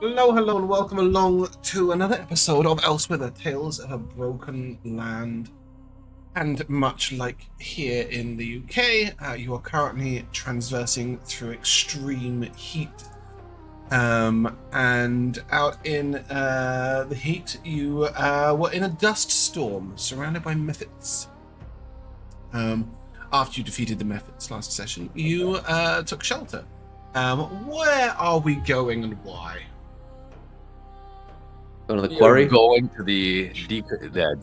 Hello, hello, and welcome along to another episode of Elsewhither, Tales of a Broken Land. And much like here in the UK, you are currently transversing through extreme heat. And out in the heat, you were in a dust storm surrounded by Mephits. After you defeated the Mephits last session, you took shelter. Where are we going and why? Going to the quarry? Going to the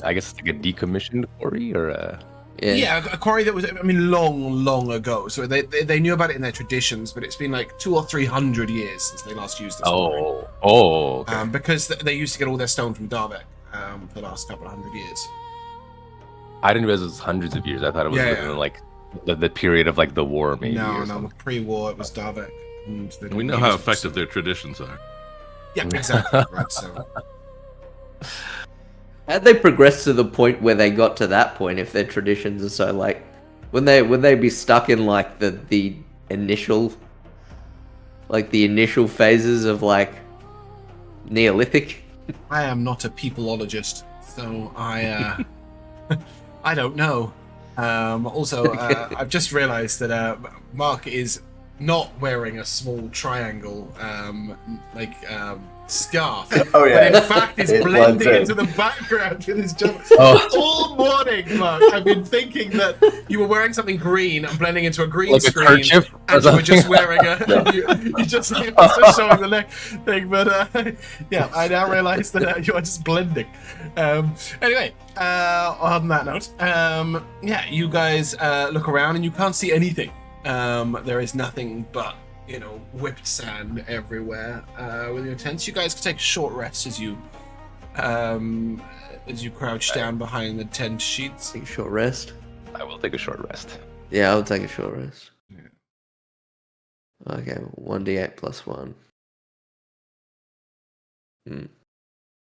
I guess it's like a decommissioned quarry or a... Yeah, a quarry that was, long ago. So they knew about it in their traditions, but it's been like 200 or 300 years since they last used this quarry. Okay. Because they used to get all their stone from Darvek for the last couple of 100 years. I didn't realize it was hundreds of years. I thought it was within like the period of like the war, maybe. No, pre-war it was Darvek. And we know how effective their traditions are. Yeah, exactly. Right, so. How'd they progress to the point where they got to that point if their traditions are so like would they be stuck in like the initial phases of like Neolithic? I am not a peopleologist, so I I don't know. Also, I've just realized that Mark is not wearing a small triangle scarf. Oh yeah. But in fact is blending into the background with his jumper. All morning, Mark, I've been thinking that you were wearing something green and blending into a green like screen. A kerchief and you were just wearing you just showing the neck thing, but I now realise that you are just blending. Anyway, on that note, you guys look around and you can't see anything. There is nothing but, whipped sand everywhere with your tents. You guys can take a short rest as you crouch down behind the tent sheets. Take a short rest. I will take a short rest. Yeah, I'll take a short rest. Yeah. Okay, 1d8 plus 1.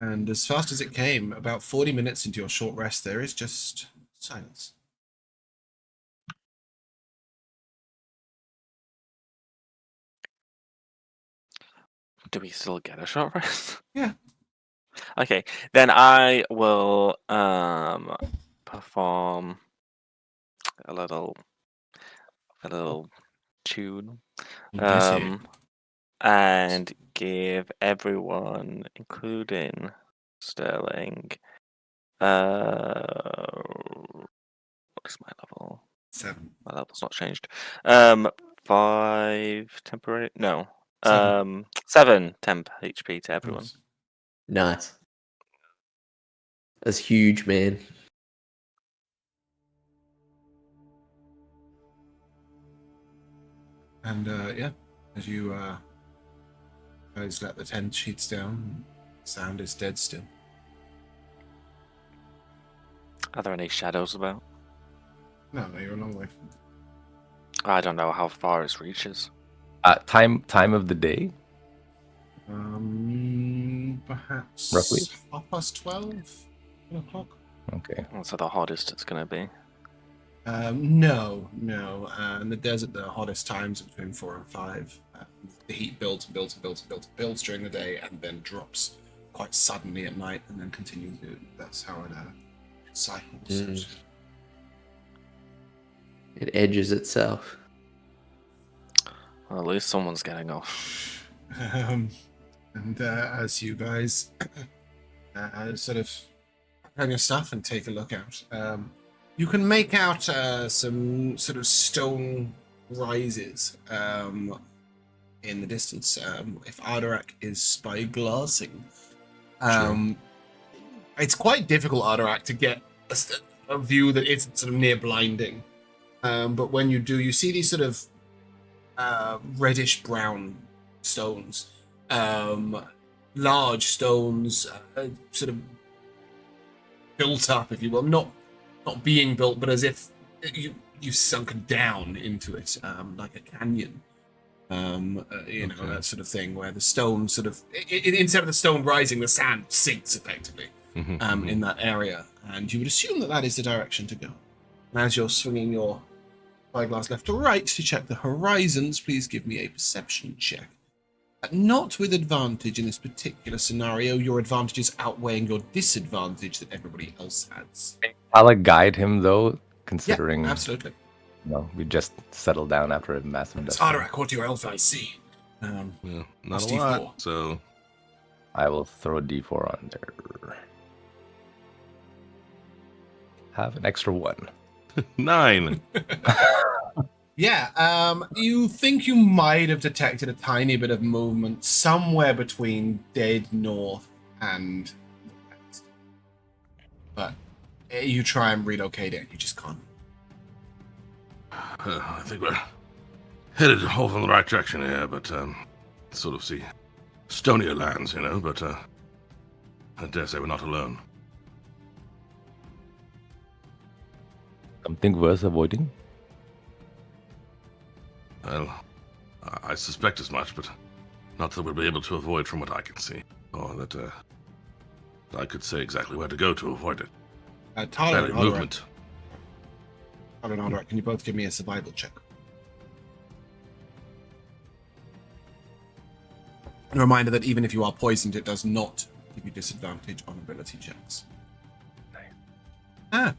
And as fast as it came, about 40 minutes into your short rest, there is just silence. Do we still get a short rest? Yeah. Okay, then I will perform a little tune and give everyone, including Sterling, what is my level? 7. My level's not changed. 5 temporary. No. 7 temp HP to everyone. Nice. That's huge, man. And as you guys let the tent sheets down, sound is dead still. Are there any shadows about? No, you're a long way from. I don't know how far it reaches. Time of the day? Perhaps roughly 12:30, 1 o'clock. Okay. So the hottest it's going to be. No. In the desert, the hottest times are between 4 and 5. The heat builds during the day and then drops quite suddenly at night and then continues. That's how it cycles. It edges itself. Well, at least someone's getting off. And as you guys sort of hang your stuff and take a look out, you can make out some sort of stone rises in the distance. If Ardurak is spyglassing, it's quite difficult, Ardurak, to get a view that isn't sort of near blinding. But when you do, you see these sort of reddish brown stones, large stones, sort of built up, if you will, not being built, but as if you've sunken down into it, like a canyon. That sort of thing, where the stone sort of instead of the stone rising, the sand sinks effectively in that area, and you would assume that is the direction to go. And as you're swinging your spyglass left to right to check the horizons, please give me a perception check. Not with advantage in this particular scenario. Your advantages outweighing your disadvantage that everybody else has. I'll like guide him though, considering Yeah, absolutely. we just settled down after a massive death. Ardurak, what do your elf eyes see? Yeah, Plus not a lot. D4. So I will throw a D4 on there. Have an extra 1. 9. Yeah, you think you might have detected a tiny bit of movement somewhere between dead north and west. But you try and relocate it, you just can't. I think we're headed off in the right direction here, but sort of see stonier lands, but I dare say we're not alone. Something worth avoiding? Well, I suspect as much, but not that we'll be able to avoid from what I can see, or that I could say exactly where to go to avoid it. Tala Barely and movement. Ardurak, can you both give me a survival check? A reminder that even if you are poisoned, it does not give you disadvantage on ability checks.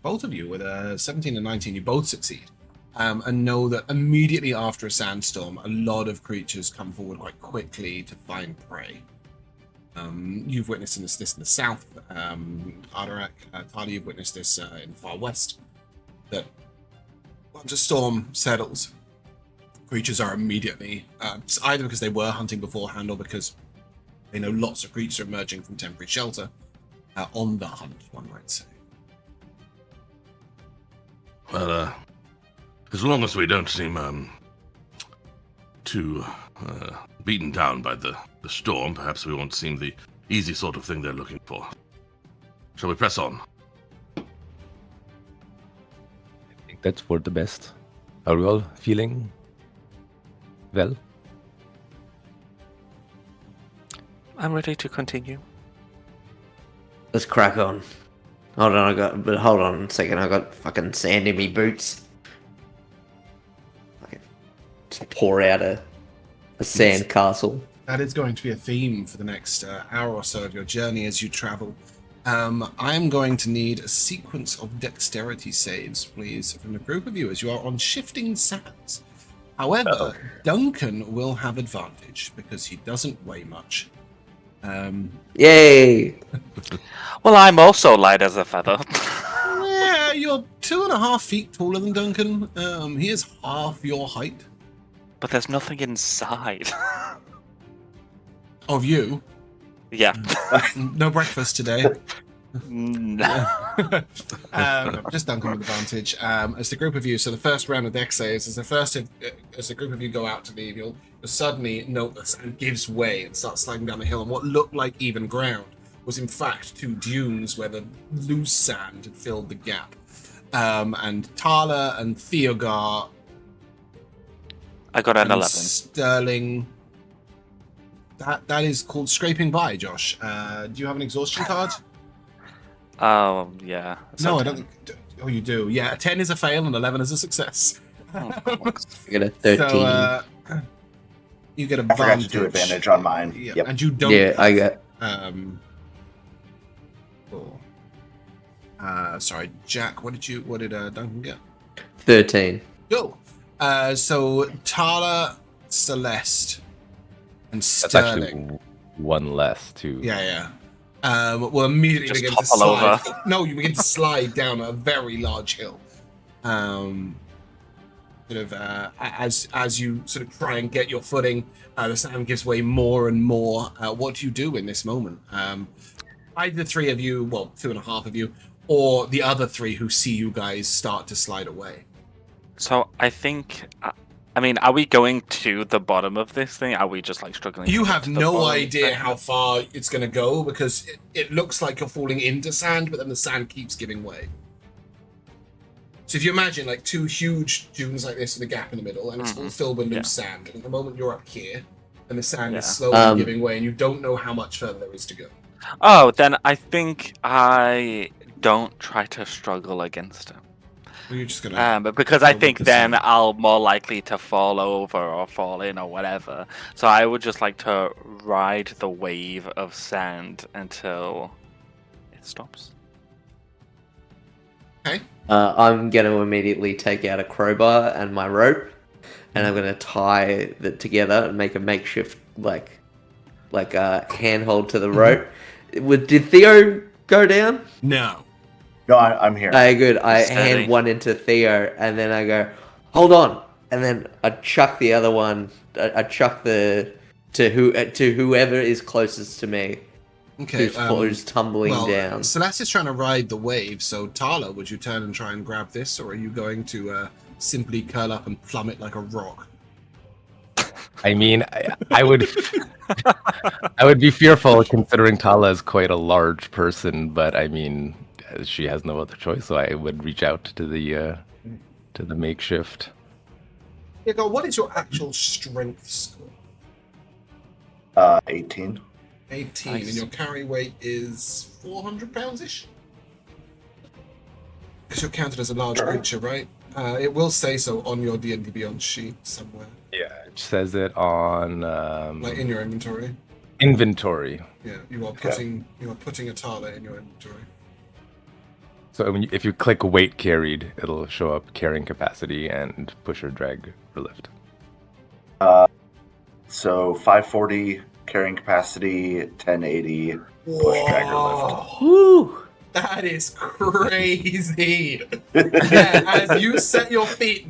Both of you with a 17 and 19, you both succeed. And know that immediately after a sandstorm, a lot of creatures come forward quite quickly to find prey. You've witnessed this in the south, Ardurak, Tala, you've witnessed this in the far west, that once a storm settles, creatures are immediately, either because they were hunting beforehand or because they know lots of creatures are emerging from temporary shelter, on the hunt, one might say. Well, as long as we don't seem too beaten down by the storm, perhaps we won't seem the easy sort of thing they're looking for. Shall we press on? I think that's for the best. Are we all feeling well? I'm ready to continue. Let's crack on. Hold on a second, I got fucking sand in me boots. Fucking just pour out a sand castle. That is going to be a theme for the next hour or so of your journey as you travel. I'm going to need a sequence of dexterity saves, please, from the group of you as you are on shifting sands. However, Duncan will have advantage because he doesn't weigh much. Yay! Well, I'm also light as a feather. Yeah, you're 2.5 feet taller than Duncan. He is half your height. But there's nothing inside. Of you. Yeah. No breakfast today. No. Just Duncan with advantage. As the group of you, so the first round of dex saves, as the group of you go out to leave, you'll suddenly notice and gives way and starts sliding down the hill. And what looked like even ground was in fact 2 dunes where the loose sand had filled the gap. And Tala and Theogar. I got an and 11. Sterling. That is called scraping by, Josh. Do you have an exhaustion card? Oh, yeah. No, I don't think. Oh, you do. Yeah, a 10 is a fail and 11 is a success. I get a 13. So, you get I forgot advantage. to do advantage on mine. Yeah, Yep. and you don't. Yeah, I got. Sorry, Jack. What did Duncan get? 13. Go. So Tala, Celeste, and That's Sterling. actually 1 less too. Yeah. Will immediately Just begin to topple slide. over. No, you begin to slide down a very large hill. As you sort of try and get your footing, the sand gives way more and more. What do you do in this moment? Either the 3 of you, well, 2.5 of you, or the other 3 who see you guys start to slide away. So I think, I mean, are we going to the bottom of this thing? Are we just like struggling? You to get have to the no bottom? idea how far it's going to go because it looks like you're falling into sand, but then the sand keeps giving way. So if you imagine like 2 huge dunes like this with a gap in the middle, and it's all filled with loose sand, and at the moment you're up here, and the sand is slowly giving way, and you don't know how much further there is to go. Oh, then I think I don't try to struggle against him. Or you're just gonna. But because I go think with the then sand? I'll more likely to fall over or fall in or whatever. So I would just like to ride the wave of sand until it stops. Okay. I'm going to immediately take out a crowbar and my rope, and I'm going to tie it together and make a makeshift like a handhold to the rope. Did Theo go down? No. No, I'm here. Okay, good. I Steady. hand one into Theo, and then I go, hold on, and then I chuck the other one. I chuck to whoever is closest to me, Okay. who's tumbling Well, down. Celeste is trying to ride the wave, so Tala, would you turn and try and grab this, or are you going to simply curl up and plummet like a rock? I mean, I would I would be fearful considering Tala is quite a large person, but I mean, she has no other choice, so I would reach out to the makeshift. Diego, what is your actual strength score? 18. 18, Nice. and your carry weight is 400 pounds-ish? Because you're counted as a large creature, right? It will say so on your D&D Beyond sheet somewhere. Yeah, it says it on Like in your inventory. inventory. Yeah, you are putting a Tala in your inventory. So if you click weight carried, it'll show up carrying capacity and push or drag or lift. So 540 carrying capacity, 1080 push, drag, or lift. Woo! That is crazy. Yeah, as you set your feet,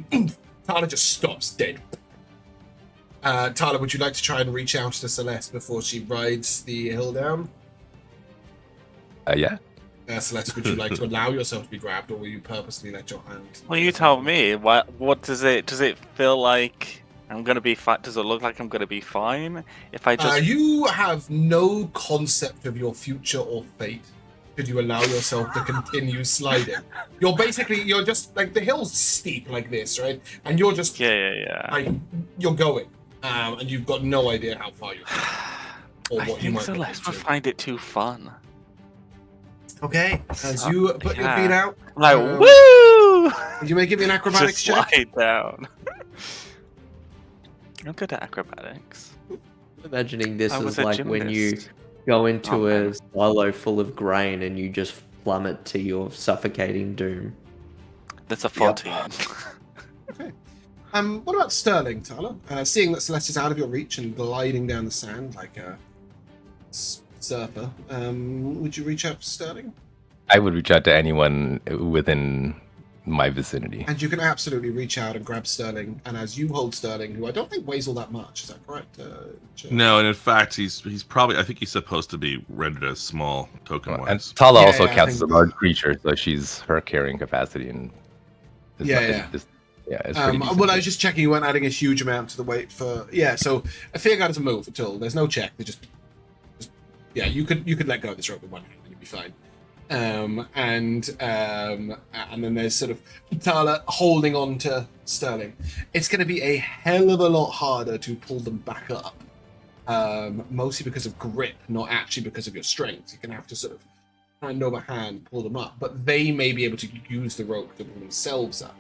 Tala just stops dead. Tala, would you like to try and reach out to Celeste before she rides the hill down? Yeah. Celeste, would you like to allow yourself to be grabbed, or will you purposely let your hand? Well, you tell me. What does it feel like? I'm gonna be fine. Does it look like I'm gonna be fine if I just? You have no concept of your future or fate. Should you allow yourself to continue sliding? You're just like the hill's steep like this, right? And you're just Yeah. like you're going, and you've got no idea how far you're going, or I what you think might Celeste would do. find it too fun. Okay, as you put your feet out, I'm like, Um, woo! you may give me an acrobatics Just check. slide down. I'm good at acrobatics. Imagining this I is was a like when you gymnast. go into Oh, a man. silo full of grain and you just plummet to your suffocating doom. That's a 14. Okay. What about Sterling, Tala? Seeing that Celeste is out of your reach and gliding down the sand like a surfer, would you reach out to Sterling? I would reach out to anyone within my vicinity. And you can absolutely reach out and grab Sterling. And as you hold Sterling, who I don't think weighs all that much, is that correct? Joe? No, and in fact, he's probably. I think he's supposed to be rendered as small token And wise. Tala Yeah, also yeah, I counts as a think- large creature, so she's her carrying capacity and Yeah. it's pretty decent. Well, I was just checking you weren't adding a huge amount to the weight for. Yeah, so a Theogar doesn't move at all. There's no check. They just yeah, you could let go of this rope with one hand and you'd be fine. And then there's sort of Tala holding on to Sterling. It's going to be a hell of a lot harder to pull them back up, mostly because of grip, not actually because of your strength. You're going to have to sort of hand over hand pull them up, but they may be able to use the rope to pull themselves up.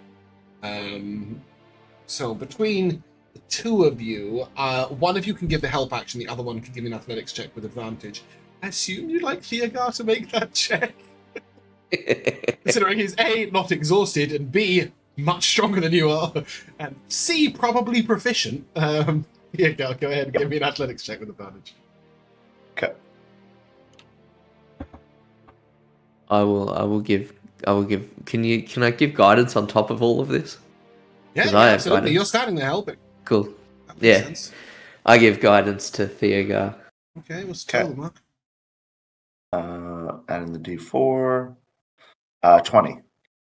So between the two of you, one of you can give the help action, the other one can give me an athletics check with advantage. I assume you'd like Theogar to make that check, considering he's A, not exhausted, and B, much stronger than you are, and C, probably proficient. Theogar, go ahead and give me an athletics check with advantage. Okay. I will give. Can I give guidance on top of all of this? Yeah, 'Cause I have absolutely. guidance. You're standing there helping. Cool. That makes Yeah. sense. I give guidance to Theogar. Okay, we'll tell them, Mark. And in the D4, 20.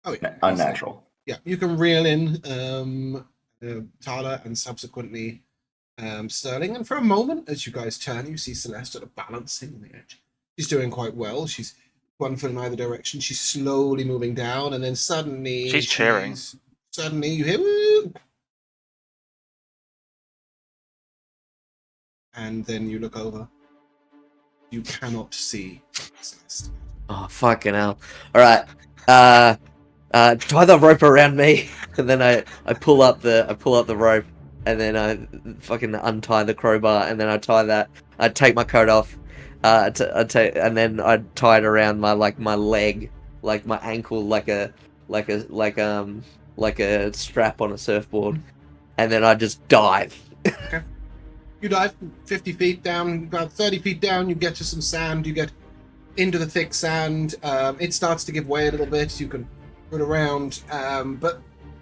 Oh, yeah. Unnatural. Yeah, you can reel in Tala and subsequently Sterling. And for a moment, as you guys turn, you see Celeste sort of balancing on the edge. She's doing quite well. She's one foot in either direction. She's slowly moving down, and then suddenly She's cheering. Suddenly you hear woo! And then you look over. You cannot see Celeste. Oh fucking hell! All right. Tie the rope around me, and then I pull up the rope, and then I fucking untie the crowbar, and then I tie that. I take my coat off, and then I tie it around my leg, like my ankle, like a strap on a surfboard, and then I just dive. Okay. You dive 50 feet down, about 30 feet down, you get to some sand, you get into the thick sand. It starts to give way a little bit, you can run around, but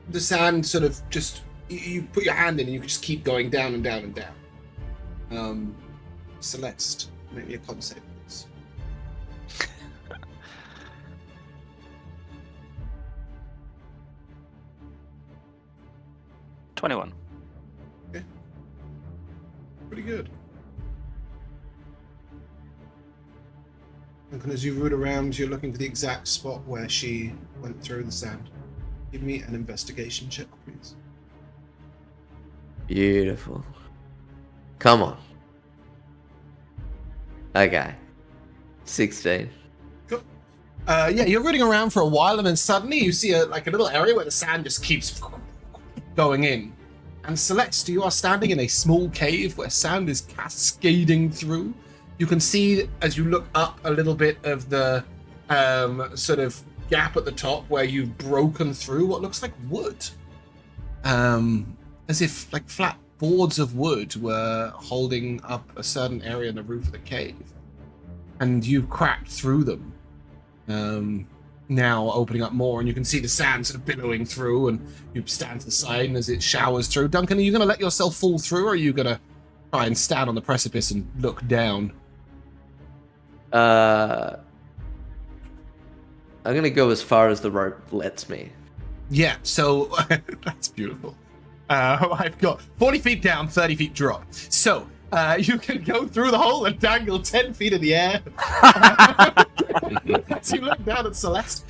the sand sort of just, you put your hand in and you can just keep going down and down and down. Celeste, make me a con save, please. $21. Pretty good. And as you root around, you're looking for the exact spot where she went through the sand. Give me an investigation check, please. Beautiful. Come on. Okay. 16. Cool. Yeah, you're rooting around for a while, and then suddenly you see a little area where the sand just keeps going in. And Celeste, you are standing in a small cave where sand is cascading through. You can see, as you look up, a little bit of the sort of gap at the top where you've broken through what looks like wood. As if like flat boards of wood were holding up a certain area in the roof of the cave. And you've cracked through them. Now opening up more, and you can see the sand sort of billowing through, and you stand to the side, and as it showers through. Duncan, are you going to let yourself fall through, or are you going to try and stand on the precipice and look down? I'm going to go as far as the rope lets me. Yeah, so that's beautiful. I've got 40 feet down, 30 feet drop. So you can go through the hole and dangle 10 feet in the air. As you look down at Celeste.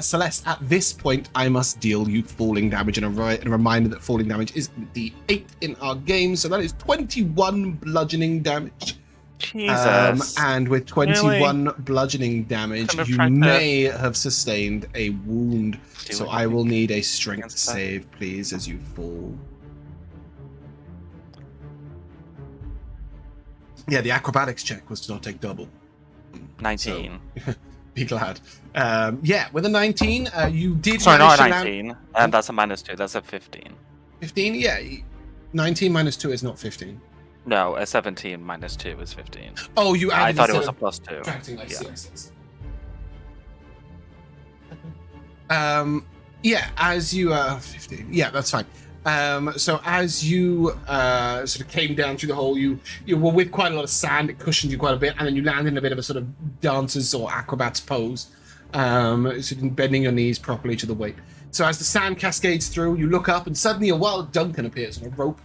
Celeste, at this point, I must deal you falling damage, and a reminder that falling damage is the 8th in our game, so that is 21 bludgeoning damage. Jesus. And with 21 bludgeoning damage, you may have sustained a wound. So I will need a strength save, please, as you fall. Yeah, the acrobatics check was to not take double. 19. So, be glad. Yeah, with a 19, you did. Sorry, not a 19. That's a -2. That's a 15. 15? Yeah. 19 minus 2 is not 15. No, a 17 minus 2 is 15. Oh, you added. I thought it was a +2. Subtracting, I see. Yeah, as you 15. Yeah, that's fine. So as you sort of came down through the hole, you were with quite a lot of sand. It cushioned you quite a bit, and then you landed in a bit of a sort of dancer's or acrobat's pose, sort of bending your knees properly to the weight. So as the sand cascades through, you look up, and suddenly a wild Duncan appears on a rope,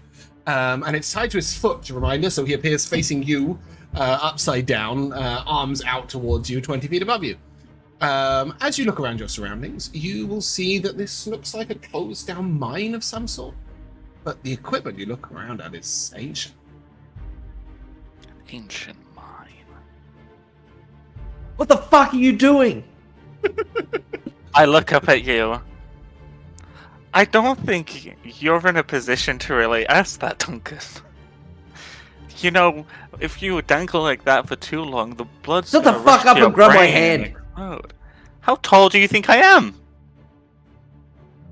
and it's tied to his foot, to remind us. So he appears facing you, upside down, arms out towards you, 20 feet above you. As you look around your surroundings, you will see that this looks like a closed down mine of some sort, but the equipment you look around at is ancient. Ancient mine. What the fuck are you doing? I look up at you. I don't think you're in a position to really ask that, Duncan. You know, if you dangle like that for too long, the blood's Shut the gonna fuck rush up to your and grab my brain hand. and explode. How tall do you think I am?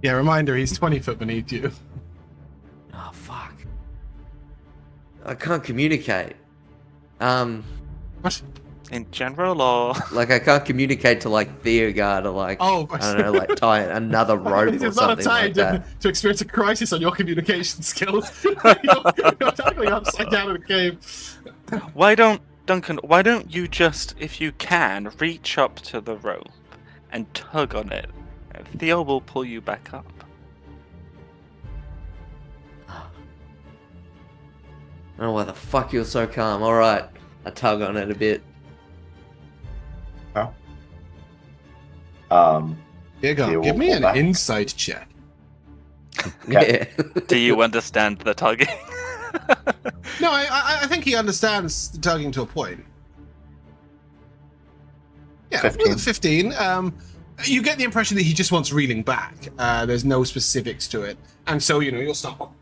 Yeah, reminder, he's 20 foot beneath you. Oh, fuck. I can't communicate. What? In general, or Like, I can't communicate to, like, Theogar to, like, Oh, I don't know, like, tie another rope It or is not a something time like that. to experience a crisis on your communication skills. you're tackling upside down in a cave. why don't you just, if you can, reach up to the rope and tug on it? Theo will pull you back up. I don't know why the fuck you're so calm. Alright, I tug on it a bit. Here, go. Yeah, Give we'll me pull an back. insight check. Yeah. Do you understand the tugging? No, I think he understands the tugging to a point. Yeah, 15. with a 15. You get the impression that he just wants reeling back. There's no specifics to it. And so, you'll stop.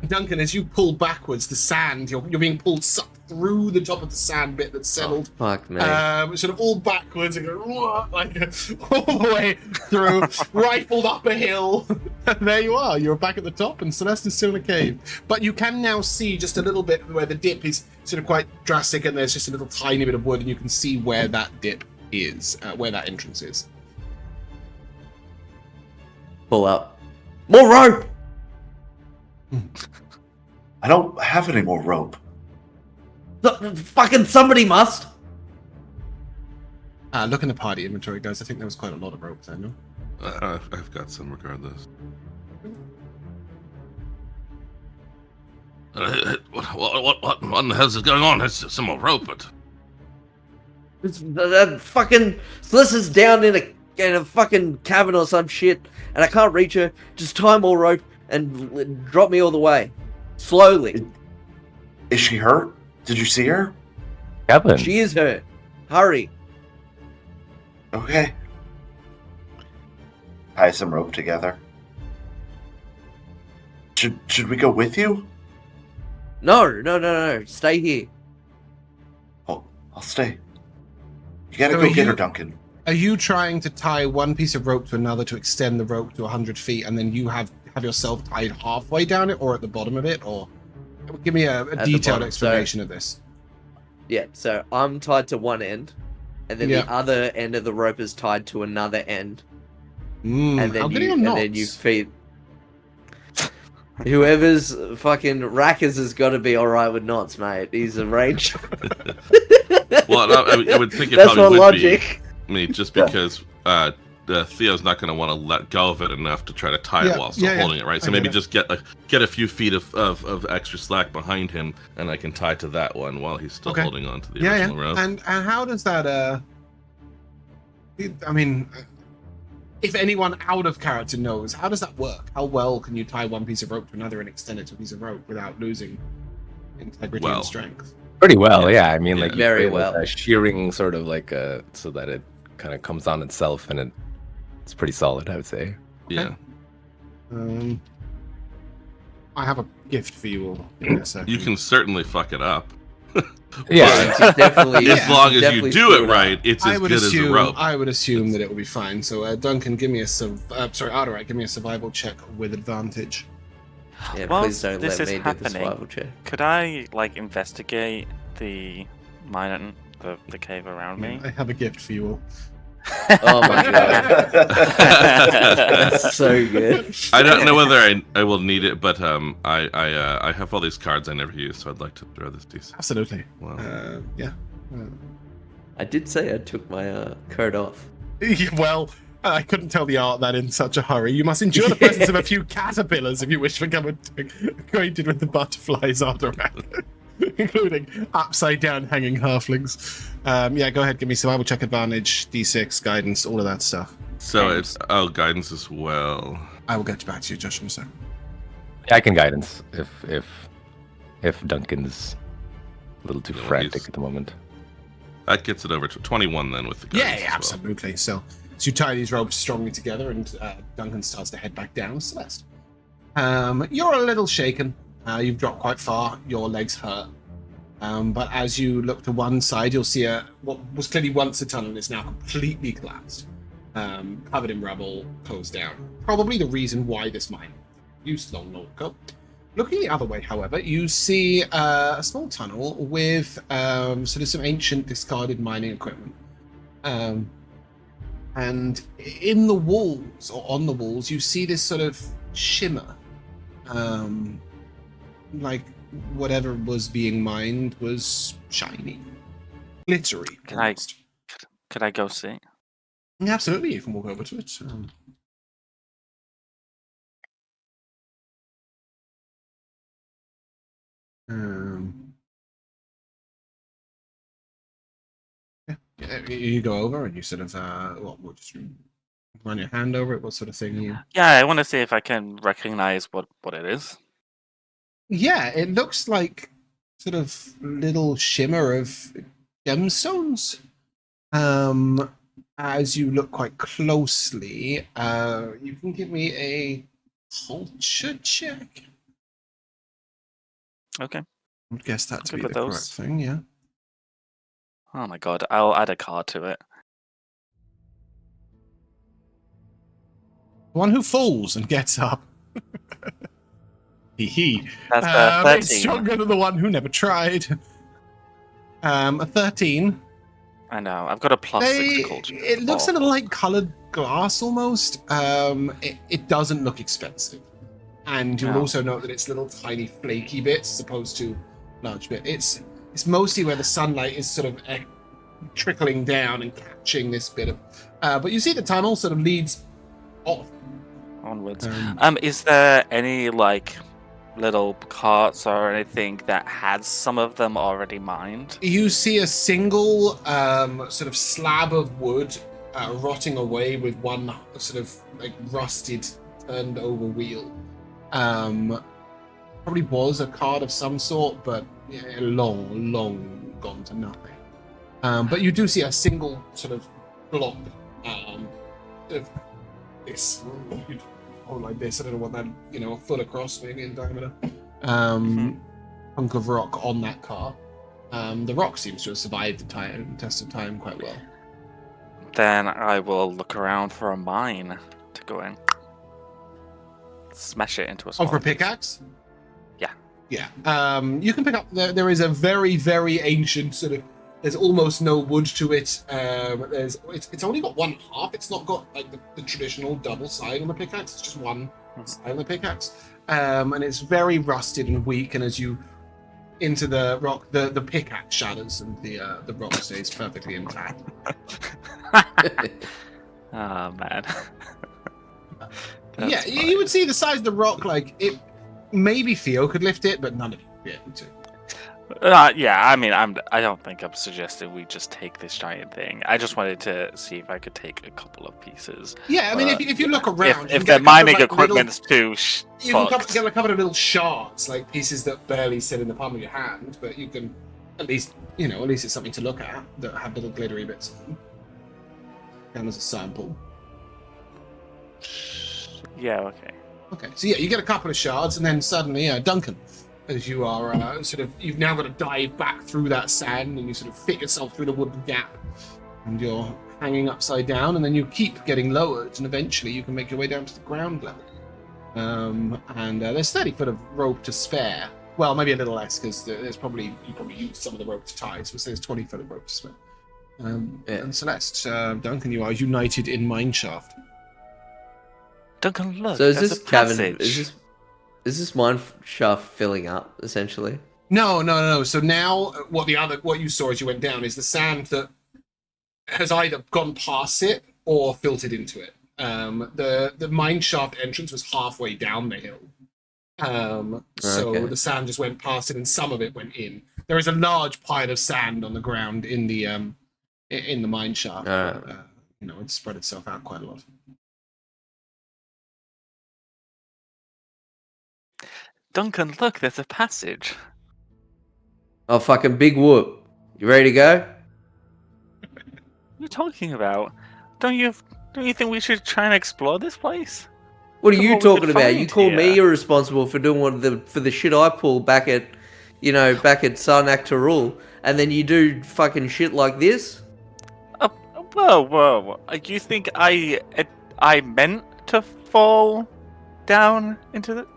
Duncan, as you pull backwards, the sand, you're being pulled sucked through the top of the sand bit that's settled. Oh, fuck me. Sort of all backwards and go like all the way through, rifled up a hill. And there you are. You're back at the top, and Celeste is still in a cave. But you can now see just a little bit where the dip is sort of quite drastic, and there's just a little tiny bit of wood, and you can see where that dip is, where that entrance is. Pull up. More rope! I don't have any more rope. Fucking somebody must! Look in the party inventory, guys. I think there was quite a lot of rope there, no? I've got some regardless. What in the hell is going on? There's some more rope, but... That fucking Celeste's down in a fucking cavern or some shit, and I can't reach her. Just tie more rope and drop me all the way. Slowly. Is she hurt? Did you see her? Kevin. She is hurt. Hurry. Okay. Tie some rope together. Should we go with you? No. Stay here. I'll stay. You gotta So go are get her, you- Duncan. Are you trying to tie one piece of rope to another to extend the rope to 100 feet, and then you have yourself tied halfway down it, or at the bottom of it, or give me a the detailed bottom, explanation of this. Yeah, so I'm tied to one end, and then Yeah. the other end of the rope is tied to another end, Mm, and then how getting on and then you knots? feed. Whoever's fucking Rackers has got to be all right with knots, mate. He's a ranger. Well, I would think it That's my probably would logic. be me, just because Theo's not going to want to let go of it enough to try to tie Yeah, it while still yeah, holding it, right? So I maybe get it. just get a few feet of extra slack behind him, and I can tie to that one while he's still Okay. holding on to the Yeah. original rope. And how does that? I mean, if anyone out of character knows, how does that work? How well can you tie one piece of rope to another and extend it to a piece of rope without losing integrity Well. and strength? Pretty well, yeah. I mean, like you Very create, like, well. a shearing sort of like so that it kind of comes on itself, and it's pretty solid, I would say. Yeah, I have a gift for you all. In a second. you can certainly fuck it up. Yeah. It's definitely, As long as you definitely do screw it right, it's as good as a rope. I would assume that it will be fine. So, Duncan, give me a Ardurak, give me a survival check with advantage. Yeah, Whilst please don't this let is me do the happening, survival check. Could I investigate the mine, the cave around me? I have a gift for you all. Oh my god, that's so good. I don't know whether I will need it, but I have all these cards I never use, so I'd like to throw this piece. Absolutely. Wow. Yeah. I did say I took my coat off. Well, I couldn't tell the art that in such a hurry. You must endure the presence of a few caterpillars if you wish to become acquainted with the butterflies, Ardurak, including upside-down hanging halflings. Yeah, go ahead, give me survival check advantage, d6, guidance, all of that stuff. So it's guidance as well. I will get back to you, Josh, in a sec. Yeah, I can guidance if Duncan's a little too No, frantic he's- at the moment. That gets it over to 21 then with the Yeah, guidance as well. absolutely. So you tie these ropes strongly together, and Duncan starts to head back down. Celeste, you're a little shaken. You've dropped quite far. Your legs hurt. But as you look to one side, you'll see what was clearly once a tunnel is now completely collapsed, covered in rubble, closed down. Probably the reason why this mine used long ago. Looking the other way, however, you see a small tunnel with sort of some ancient discarded mining equipment. And in the walls, or on the walls, you see this sort of shimmer. Like whatever was being mined was shiny. Glittery. Can I- almost. Could I go see? Yeah, absolutely, you can walk over to it. Yeah, you go over and you sort of what just run your hand over it. What sort of thing you? Yeah, I want to see if I can recognize what it is. Yeah, it looks like sort of little shimmer of gemstones. as you look quite closely, you can give me a culture check. Okay. I would guess that to Good be with the correct those. thing, yeah. Oh my god, I'll add a card to it. One who falls and gets up. Hee. That's It's 13. stronger than the one who never tried. A 13. I know, I've got a +6 to culture. It looks a little like coloured glass almost. It doesn't look expensive. And you'll No. also note that it's little tiny flaky bits as opposed to large bit. It's mostly where the sunlight is sort of trickling down and catching this bit of... but you see the tunnel sort of leads off. Onwards. Is there any, like, little carts or anything that has some of them already mined? You see a single sort of slab of wood rotting away with one sort of like rusted, turned over wheel. Probably was a card of some sort, but long gone to nothing. But you do see a single sort of block of this, like this. I don't know what that, a foot across maybe in diameter. Hunk of rock on that car. The rock seems to have survived the test of time quite well. Then I will look around for a mine to go in. Smash it into a small Oh, for a piece. pickaxe? Yeah. Yeah. You can pick up. There is a very, very ancient sort of. There's almost no wood to it. It's only got one half. It's not got like the traditional double side on the pickaxe. It's just one side on the pickaxe. And it's very rusted and weak. And as you into the rock, the pickaxe shatters and the rock stays perfectly intact. Oh man. Yeah, you would see the size of the rock. Like it, maybe Theo could lift it, but none of you would be able to. Yeah, I mean, I don't think I'm suggesting we just take this giant thing. I just wanted to see if I could take a couple of pieces. Yeah, I mean, if you look around, if the mining equipment's too you can fucked. get a couple of little shards, like pieces that barely sit in the palm of your hand, but you can at least it's something to look at that have little glittery bits on them. And as a sample. Yeah, okay. Okay, so yeah, you get a couple of shards, and then suddenly, Duncan, as you are you've now got to dive back through that sand, and you sort of fit yourself through the wooden gap, and you're hanging upside down, and then you keep getting lowered, and eventually you can make your way down to the ground level. And there's 30 foot of rope to spare. Well, maybe a little less, because you probably used some of the rope to tie, so there's 20 foot of rope to spare. And Celeste, Duncan, you are united in mineshaft. Duncan, look. So is there's this a cavern? passage. Is this mine shaft filling up essentially? No. So now, what you saw as you went down is the sand that has either gone past it or filtered into it. The mine shaft entrance was halfway down the hill, so Okay. the sand just went past it, and some of it went in. There is a large pile of sand on the ground in the mine shaft. But, it's spread itself out quite a lot. Duncan, look, there's a passage. Oh, fucking big whoop! You ready to go? What are you talking about? Don't you think we should try and explore this place? What are Look you what we talking could about? You find call me here. irresponsible for doing for the shit I pull back at Sarnak to rule, and then you do fucking shit like this? Whoa! You think I meant to fall down into the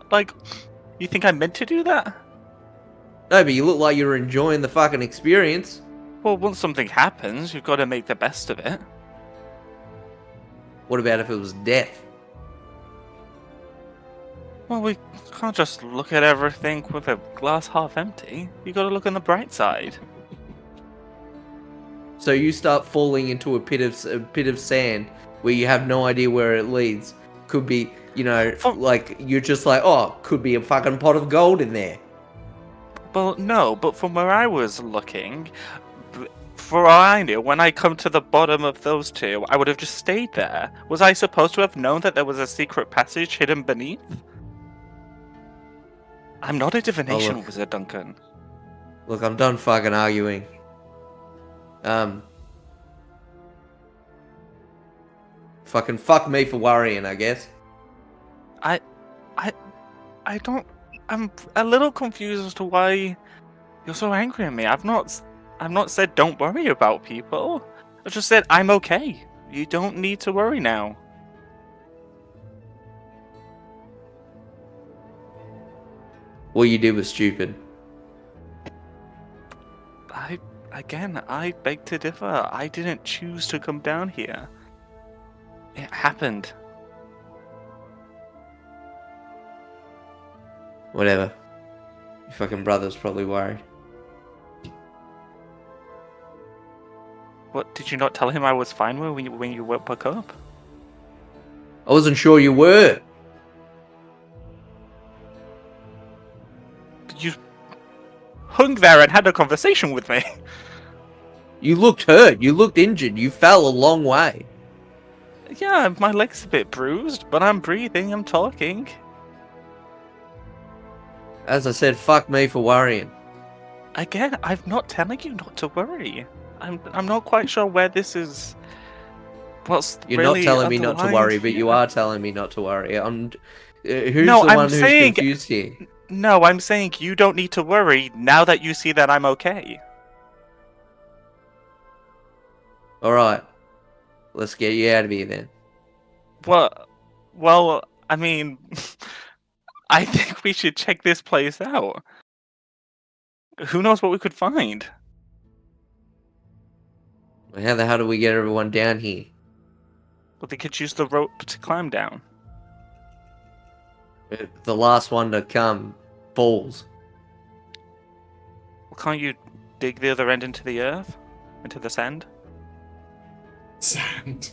You think I meant to do that? No, but you look like you're enjoying the fucking experience. Well, once something happens, you've got to make the best of it. What about if it was death? Well, we can't just look at everything with a glass half empty. You got to look on the bright side. So you start falling into a pit of sand where you have no idea where it leads. Could be, like you're just like, oh, could be a fucking pot of gold in there. Well, no, but from where I was looking, for all I knew, when I come to the bottom of those two, I would have just stayed there. Was I supposed to have known that there was a secret passage hidden beneath? I'm not a divination look. wizard, Duncan. Look, I'm done fucking arguing. Fucking fuck me for worrying, I guess. I don't. I'm a little confused as to why you're so angry at me. I've not said don't worry about people. I just said I'm okay. You don't need to worry now. What you did was stupid. I beg to differ. I didn't choose to come down here. It happened. Whatever. Your fucking brother's probably worried. What, did you not tell him I was fine when you woke up? I wasn't sure you were. You hung there and had a conversation with me. You looked hurt. You looked injured. You fell a long way. Yeah, my leg's a bit bruised, but I'm breathing, I'm talking. As I said, fuck me for worrying. Again, I'm not telling you not to worry. I'm not quite sure where this is. You're really not telling me not to underlying worry, but here. you are telling me not to worry. Who's No, the I'm one who's saying- confused here? No, I'm saying you don't need to worry now that you see that I'm okay. Alright. Let's get you out of here then. Well, I mean, I think we should check this place out. Who knows what we could find? How the hell do we get everyone down here? Well, they could use the rope to climb down. The last one to come falls. Well, can't you dig the other end into the earth? Into the sand? Sand.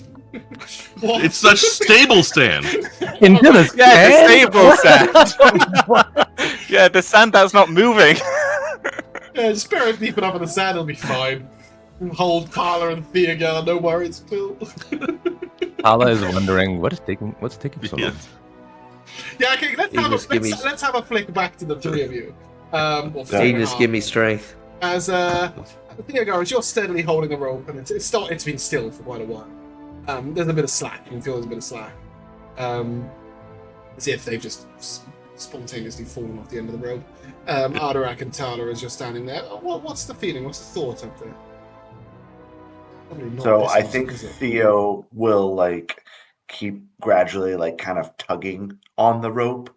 What? It's such stable sand. Into the Yeah, the sand? stable sand. Yeah, the sand that's not moving. Yeah, just bury it deep enough in the sand, it'll be fine. Hold Tala and Theogar, no worries, Phil. Tala is wondering what's taking so long. Yes. Yeah, okay, Just let's have a flick back to the three of you. Or four He and a just half. give me strength. As Theogar, as you're steadily holding the rope, and it's been still for quite a while. There's a bit of slack. You can feel there's a bit of slack. As if they've just spontaneously fallen off the end of the rope. Ardurak and Tala as you're standing there. What's the feeling? What's the thought up there? Probably not So this I one, think is it? Theo will like keep gradually like kind of tugging on the rope,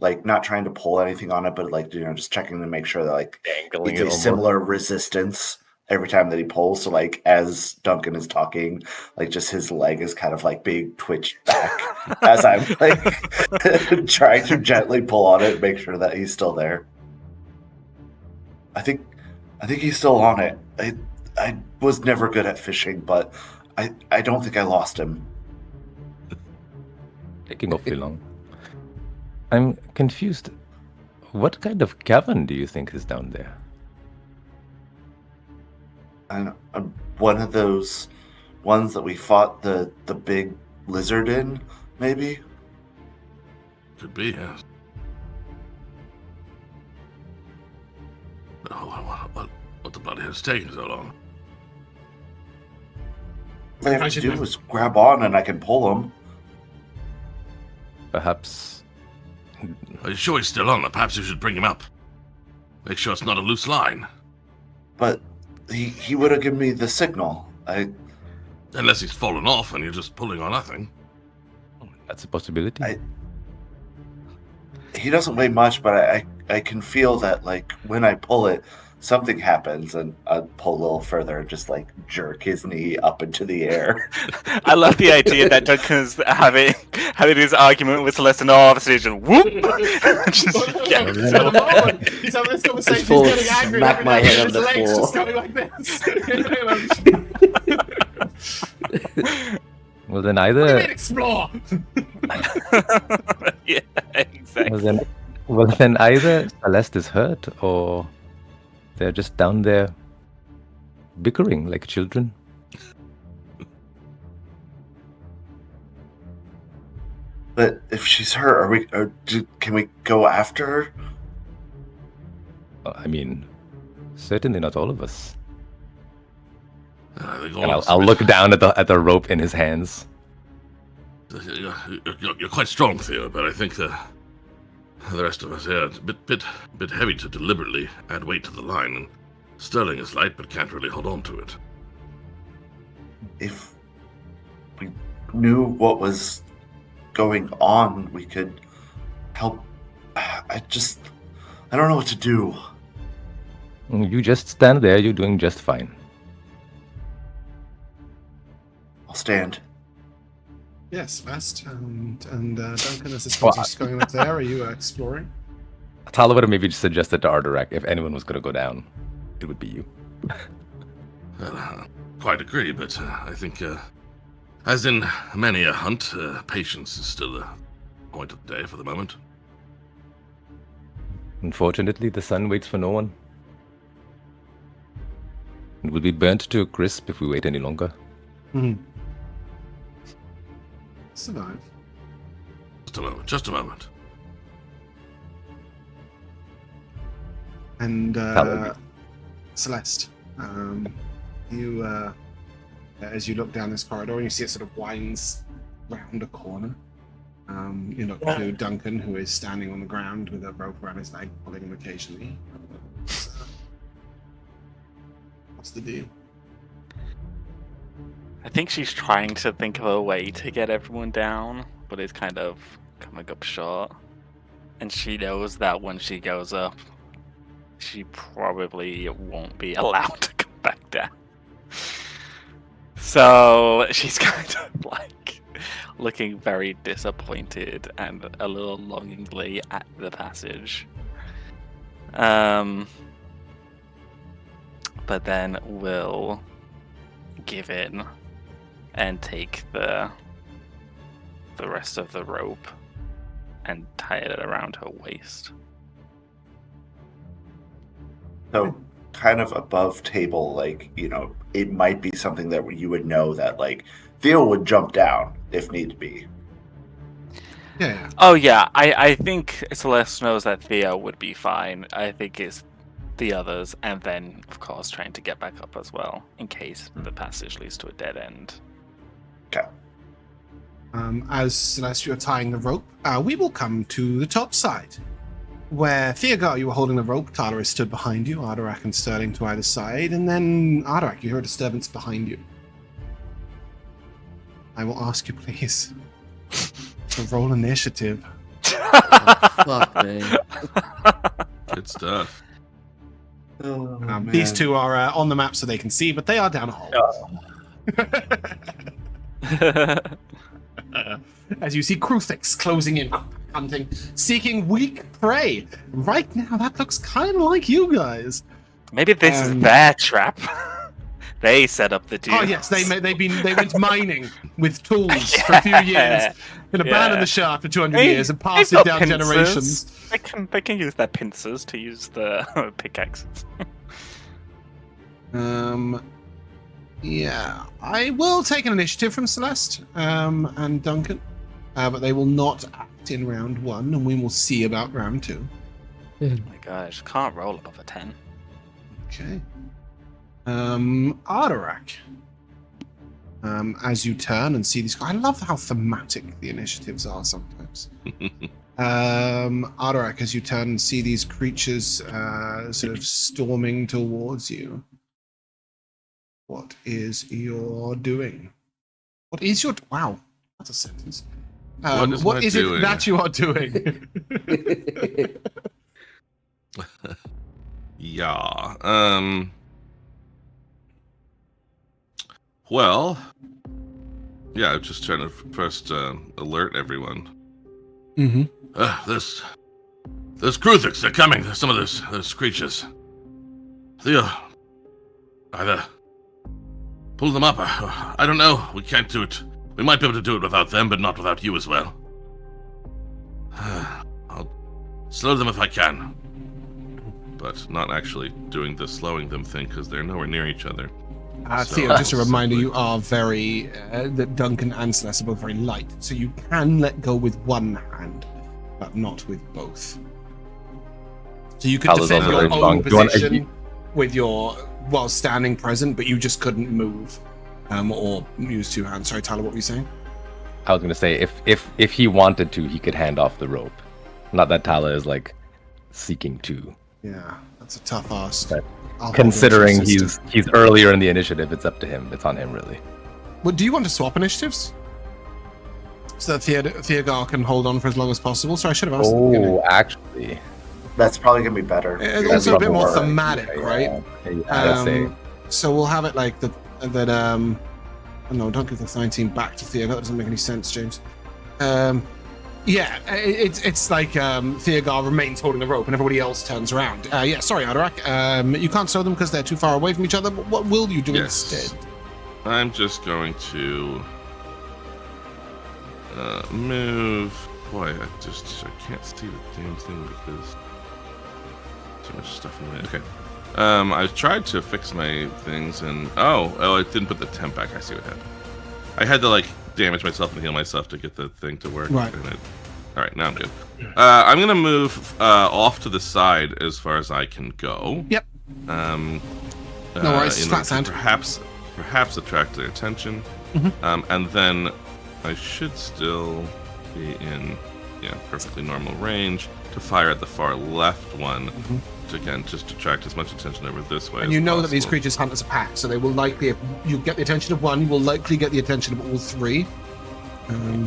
like not trying to pull anything on it, but like just checking to make sure that like Dangling it's it a almost. similar resistance every time that he pulls. So like as Duncan is talking, like just his leg is kind of like being twitched back as I'm like trying to gently pull on it and make sure that he's still there. I think he's still on it. I was never good at fishing, but I don't think I lost him. Taking awfully long. I'm confused. What kind of cavern do you think is down there? One of those ones that we fought the big lizard in, maybe? Could be, yes. Oh, what the bloody hell's taking so long? All I have to do is grab on and I can pull him. Perhaps. Are you sure he's still on? Perhaps you should bring him up. Make sure it's not a loose line. But he would have given me the signal. Unless he's fallen off and you're just pulling on nothing. That's a possibility. He doesn't weigh much, but I can feel that like when I pull it, something happens, and I pull a little further and just like jerk his knee up into the air. I love the idea that Duncan's having his argument with Celeste and obviously just whoop. Just, yeah. He's having this conversation. Just full He's getting angry. smack and my everything, head and on the his legs just floor. going like this. Well, then What do you either. mean explore? Yeah, exactly. Well, then either Celeste is hurt, or they're just down there bickering like children. But if she's hurt, can we go after her? I mean, certainly not all of us. I think all And of us I'll are look down at the rope in his hands. You're quite strong, Theo, but I think the rest of us here are a bit heavy to deliberately add weight to the line, and Sterling is light but can't really hold on to it. If we knew what was going on, we could help. I don't know what to do. You just stand there. You're doing just fine. I'll stand. Yes, Celeste and Duncan, as this is going up there, are you exploring? Tala would have maybe suggested to Ardurak if anyone was going to go down, it would be you. Well, quite agree, but I think, as in many a hunt, patience is still the point of the day for the moment. Unfortunately, the sun waits for no one. It will be burnt to a crisp if we wait any longer. Mm-hmm. Survive. Just a moment. And Celeste, you as you look down this corridor and you see it sort of winds round a corner. You look to Duncan, who is standing on the ground with a rope around his leg, pulling him occasionally. What's the deal? I think she's trying to think of a way to get everyone down, but it's kind of coming up short. And she knows that when she goes up, she probably won't be allowed to come back down. So she's kind of like looking very disappointed and a little longingly at the passage. But then will give in and take the rest of the rope and tie it around her waist. So, kind of above table, like, it might be something that you would know that, like, Theo would jump down if need be. Yeah. Oh yeah, I think Celeste knows that Theo would be fine. I think it's the others, and then of course trying to get back up as well, in case the passage leads to a dead end. Okay. As Celeste, you're tying the rope, we will come to the top side, where Theogar, you were holding the rope, Tala is stood behind you, Ardurak and Sterling to either side, and then Ardurak, you hear a disturbance behind you. I will ask you, please, to roll initiative. Fuck me. Good stuff. These two are on the map so they can see, but they are down a hole. As you see Kruthix closing in, hunting, seeking weak prey. Right now, that looks kind of like you guys. Maybe this is their trap. They set up the deal. Oh yes, they went mining with tools for a few years and abandoned the shaft for 200 years and passed it down generations. They can use their pincers to use the pickaxes. Yeah, I will take an initiative from Celeste and Duncan, but they will not act in round 1, and we will see about round 2. Oh my gosh, can't roll above a 10. Okay. Ardurak. As you turn and see these, I love how thematic the initiatives are sometimes. Ardurak, as you turn and see these creatures sort of storming towards you. What is your doing? What is your... Wow, that's a sentence. What is it that you are doing? Yeah. Well, yeah, I'm just trying to first alert everyone. Mm-hmm. There's Kruthix, they're coming. There's some of those creatures. Theo, either pull them up. I don't know. We can't do it. We might be able to do it without them, but not without you as well. I'll slow them if I can. But not actually doing the slowing them thing, because they're nowhere near each other. Theo, just a reminder, you are very... that Duncan and Celeste are both very light, so you can let go with one hand, but not with both. So you could defend your own position with your... while standing present, but you just couldn't move or use two hands. Sorry, Tyler, what were you saying? I was gonna say if he wanted to, he could hand off the rope. Not that Tala is like seeking to. Yeah, that's a tough ask. But I'll hold considering on to your system. he's earlier in the initiative, it's up to him. It's on him, really. Well, do you want to swap initiatives? So that Theogar can hold on for as long as possible? Sorry, I should have asked. Oh, actually, That's probably gonna be better. It's That's also a bit more probably thematic, right? I'd say. So we'll have it like that. No, don't give the 19 back to Theogar. That doesn't make any sense, James. Yeah, it's like Theogar remains holding the rope and everybody else turns around. Yeah, sorry, Ardurak. You can't sew them because they're too far away from each other. But what will you do instead? I'm just going to move. Boy, I can't see the damn thing because too much stuff in the way. Okay. I tried to fix my things and I didn't put the temp back. I see what happened. I had to like damage myself and heal myself to get the thing to work. Right. All right, now I'm good. I'm gonna move off to the side as far as I can go. Yep. No worries, flat sand. Perhaps attract their attention. And then I should still be in perfectly normal range to fire at the far left one. To, again, just attract as much attention over this way. And you know that these creatures hunt as a pack, so they will likely, if you get the attention of one, you will likely get the attention of all three.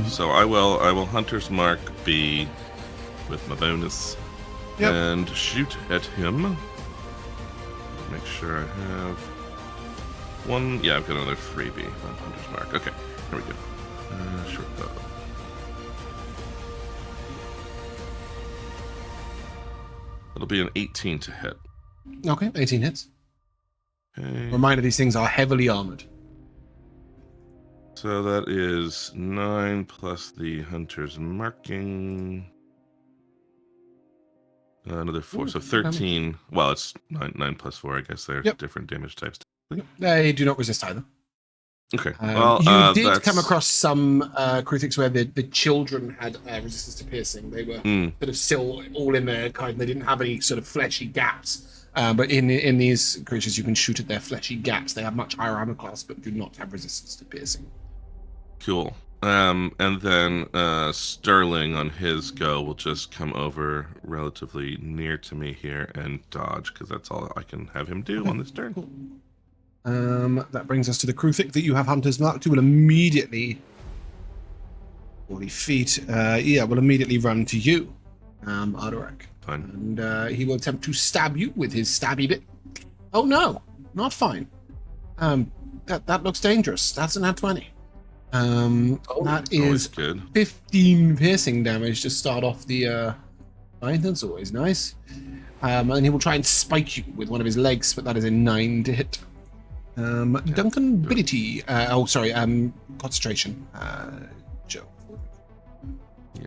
So I will Hunter's Mark B with my bonus and shoot at him. Make sure I have one. Yeah, I've got another freebie on Hunter's Mark. Okay, here we go. Short bow. It'll be an 18 to hit. Okay, 18 hits. Okay. Reminder, these things are heavily armored. So that is 9 plus the Hunter's Marking. Another 4, so 13. Well, it's 9 plus 4, I guess. They're different damage types. They do not resist either. Okay. You did come across some Kruthiks where the children had resistance to piercing. They were sort of still all in their kind. They didn't have any sort of fleshy gaps. But in these creatures, you can shoot at their fleshy gaps. They have much higher armor class, but do not have resistance to piercing. Cool. And then Sterling on his go will just come over relatively near to me here and dodge, because that's all I can have him do on this turn. Cool. That brings us to the Kruthik that you have Hunter's Mark to will immediately 40 feet. Will immediately run to you, Ardurak. Fine. And he will attempt to stab you with his stabby bit. Oh no, not fine. That looks dangerous. That's an nat 20. That is good. 15 piercing damage to start off the fight. That's always nice. And he will try and spike you with one of his legs, but that is a 9 to hit. Duncan, Billytea. Concentration. Joe. Yeah.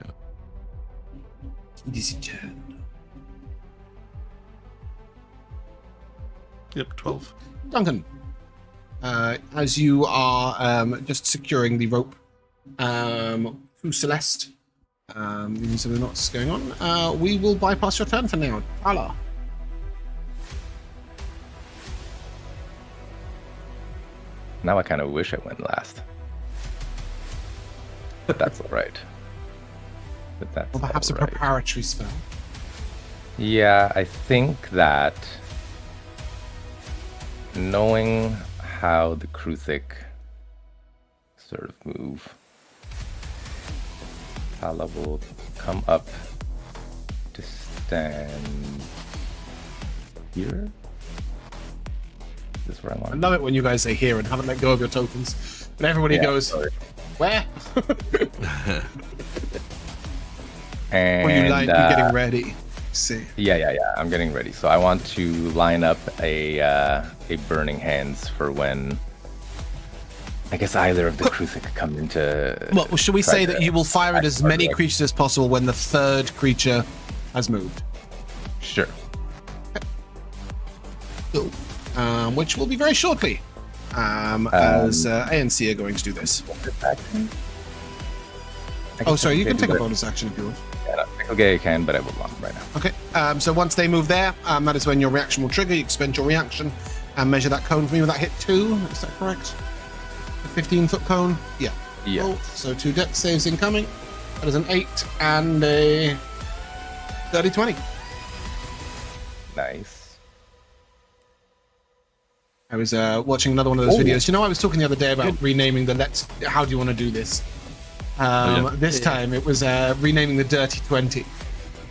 DC 10. Yep, 12. Duncan, as you are just securing the rope through Celeste, even so there's not going on, we will bypass your turn for now. Tala. Now I kind of wish I went last. But that's all right. Or perhaps a preparatory spell. Yeah, I think that knowing how the Kruthik sort of move, Tala will come up to stand here. Is this where I want? I love it when you guys say here and haven't let go of your tokens. But everybody goes, sorry. Where? And Or you like, you're getting ready. See. Yeah. I'm getting ready. So I want to line up a burning hands for when I guess either of the Kruthik come into. Well, should we say that you will fire at as many creatures as possible when the third creature has moved? Sure. Cool. Which will be very shortly. As ANC are going to do this. Oh, sorry, you can take a bonus action if you want. Yeah, okay, you can, but I will not right now. Okay, so once they move there, that is when your reaction will trigger. You expend your reaction and measure that cone for me. Will that hit 2? Is that correct? A 15-foot cone? Yeah. Yeah. Oh, so 2 dex saves incoming. That is an 8 and a dirty 20. Nice. I was watching another one of those videos. You know, I was talking the other day about renaming the how do you want to do this? This time it was renaming the dirty 20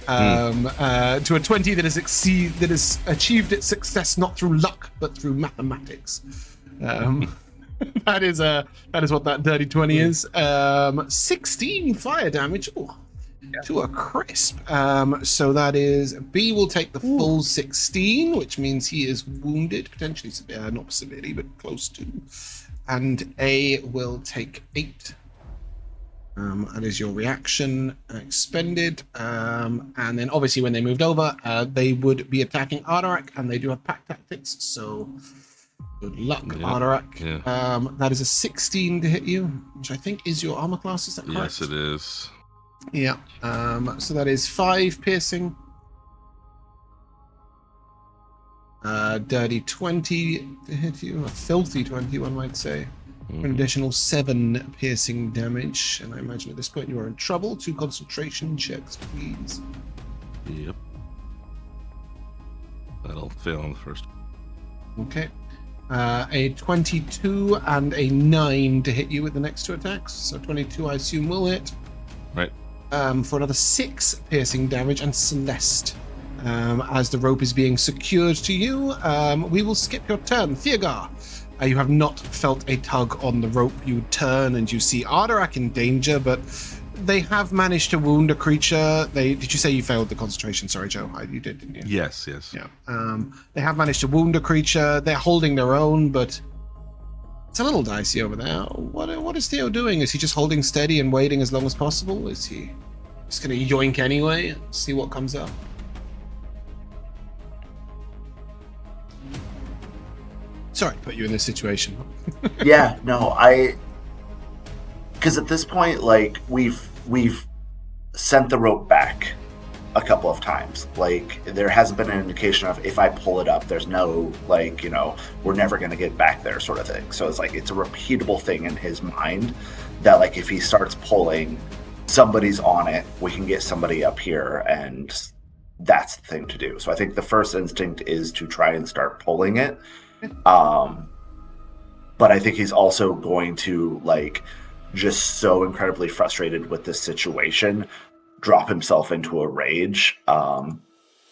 to a 20 that has achieved its success not through luck but through mathematics. That is what that dirty 20 is. 16 fire damage. Ooh, to a crisp. So that is B will take the full 16, which means he is wounded, potentially severe, not severely, but close to. And A will take 8. That is your reaction expended. And then obviously when they moved over, they would be attacking Ardurak, and they do have pack tactics, so good luck, Ardurak. Yeah. That is a 16 to hit you, which I think is your armor class, is that correct? Yes, it is. Yeah. So that is 5 piercing. Dirty 20 to hit you. A filthy 20, one might say. An additional 7 piercing damage. And I imagine at this point you are in trouble. 2 concentration checks, please. Yep. That'll fail on the first. Okay. A 22 and a 9 to hit you with the next 2 attacks. So 22, I assume, will hit. Right. For another 6 piercing damage, and Celeste, as the rope is being secured to you, we will skip your turn. Theogar, you have not felt a tug on the rope. You turn and you see Ardurak in danger, but they have managed to wound a creature. Did you say you failed the concentration? Sorry, Joe. You did, didn't you? Yes. Yeah. They have managed to wound a creature. They're holding their own, but it's a little dicey over there. What is Theo doing? Is he just holding steady and waiting as long as possible? Is he just going to yoink anyway and see what comes up? Sorry to put you in this situation. Yeah, no, because at this point, like, we've sent the rope back a couple of times. Like, there hasn't been an indication of, if I pull it up, there's no, like, we're never going to get back there sort of thing. So it's like, it's a repeatable thing in his mind that, like, if he starts pulling, somebody's on it, we can get somebody up here, and that's the thing to do. So I think the first instinct is to try and start pulling it. But I think he's also going to, like, just so incredibly frustrated with this situation, drop himself into a rage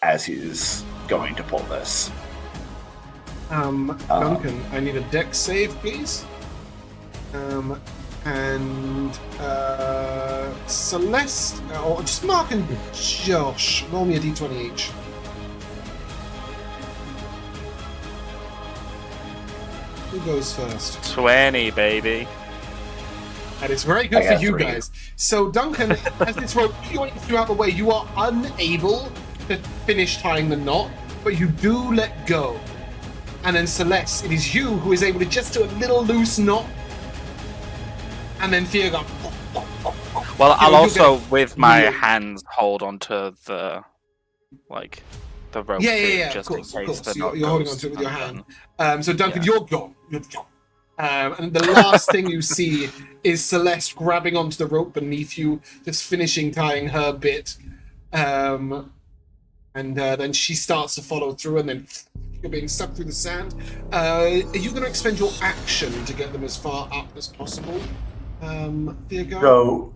as he's going to pull this. Duncan, I need a dex save, please. And Celeste, or just Mark and Josh, roll me a d20 each. Who goes first? 20, baby. That is very good for you guys. So, Duncan, as this rope yoinks you out the way, you are unable to finish tying the knot, but you do let go. And then Celeste, it is you who is able to just do a little loose knot. And then Theogar. Well, I'll also, with my hands, hold onto the, like, the rope. Yeah, just of course, in case the knot you're holding goes onto it with your hand. undone. So Duncan, you're gone. And the last thing you see is Celeste grabbing onto the rope beneath you, just finishing tying her bit. And then she starts to follow through, and then you're being stuck through the sand. Are you going to expend your action to get them as far up as possible, Theogar? So,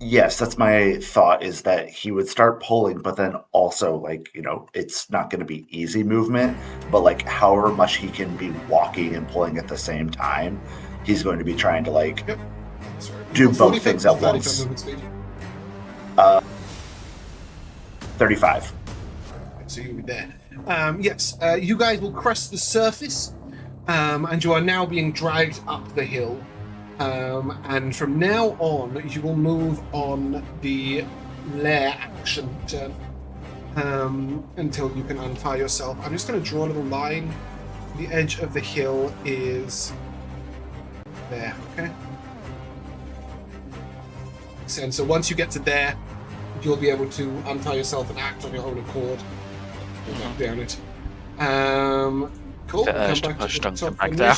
yes, that's my thought, is that he would start pulling, but then also, like, it's not going to be easy movement, but, like, however much he can be walking and pulling at the same time, he's going to be trying to, like, do both things at once. 35. So you'll be there. Yes, you guys will crest the surface, and you are now being dragged up the hill. And from now on, you will move on the lair action turn until you can untie yourself. I'm just going to draw a little line. The edge of the hill is there, okay? And so once you get to there, you'll be able to untie yourself and act on your own accord. Down it. Cool. The urge to push Duncan back down.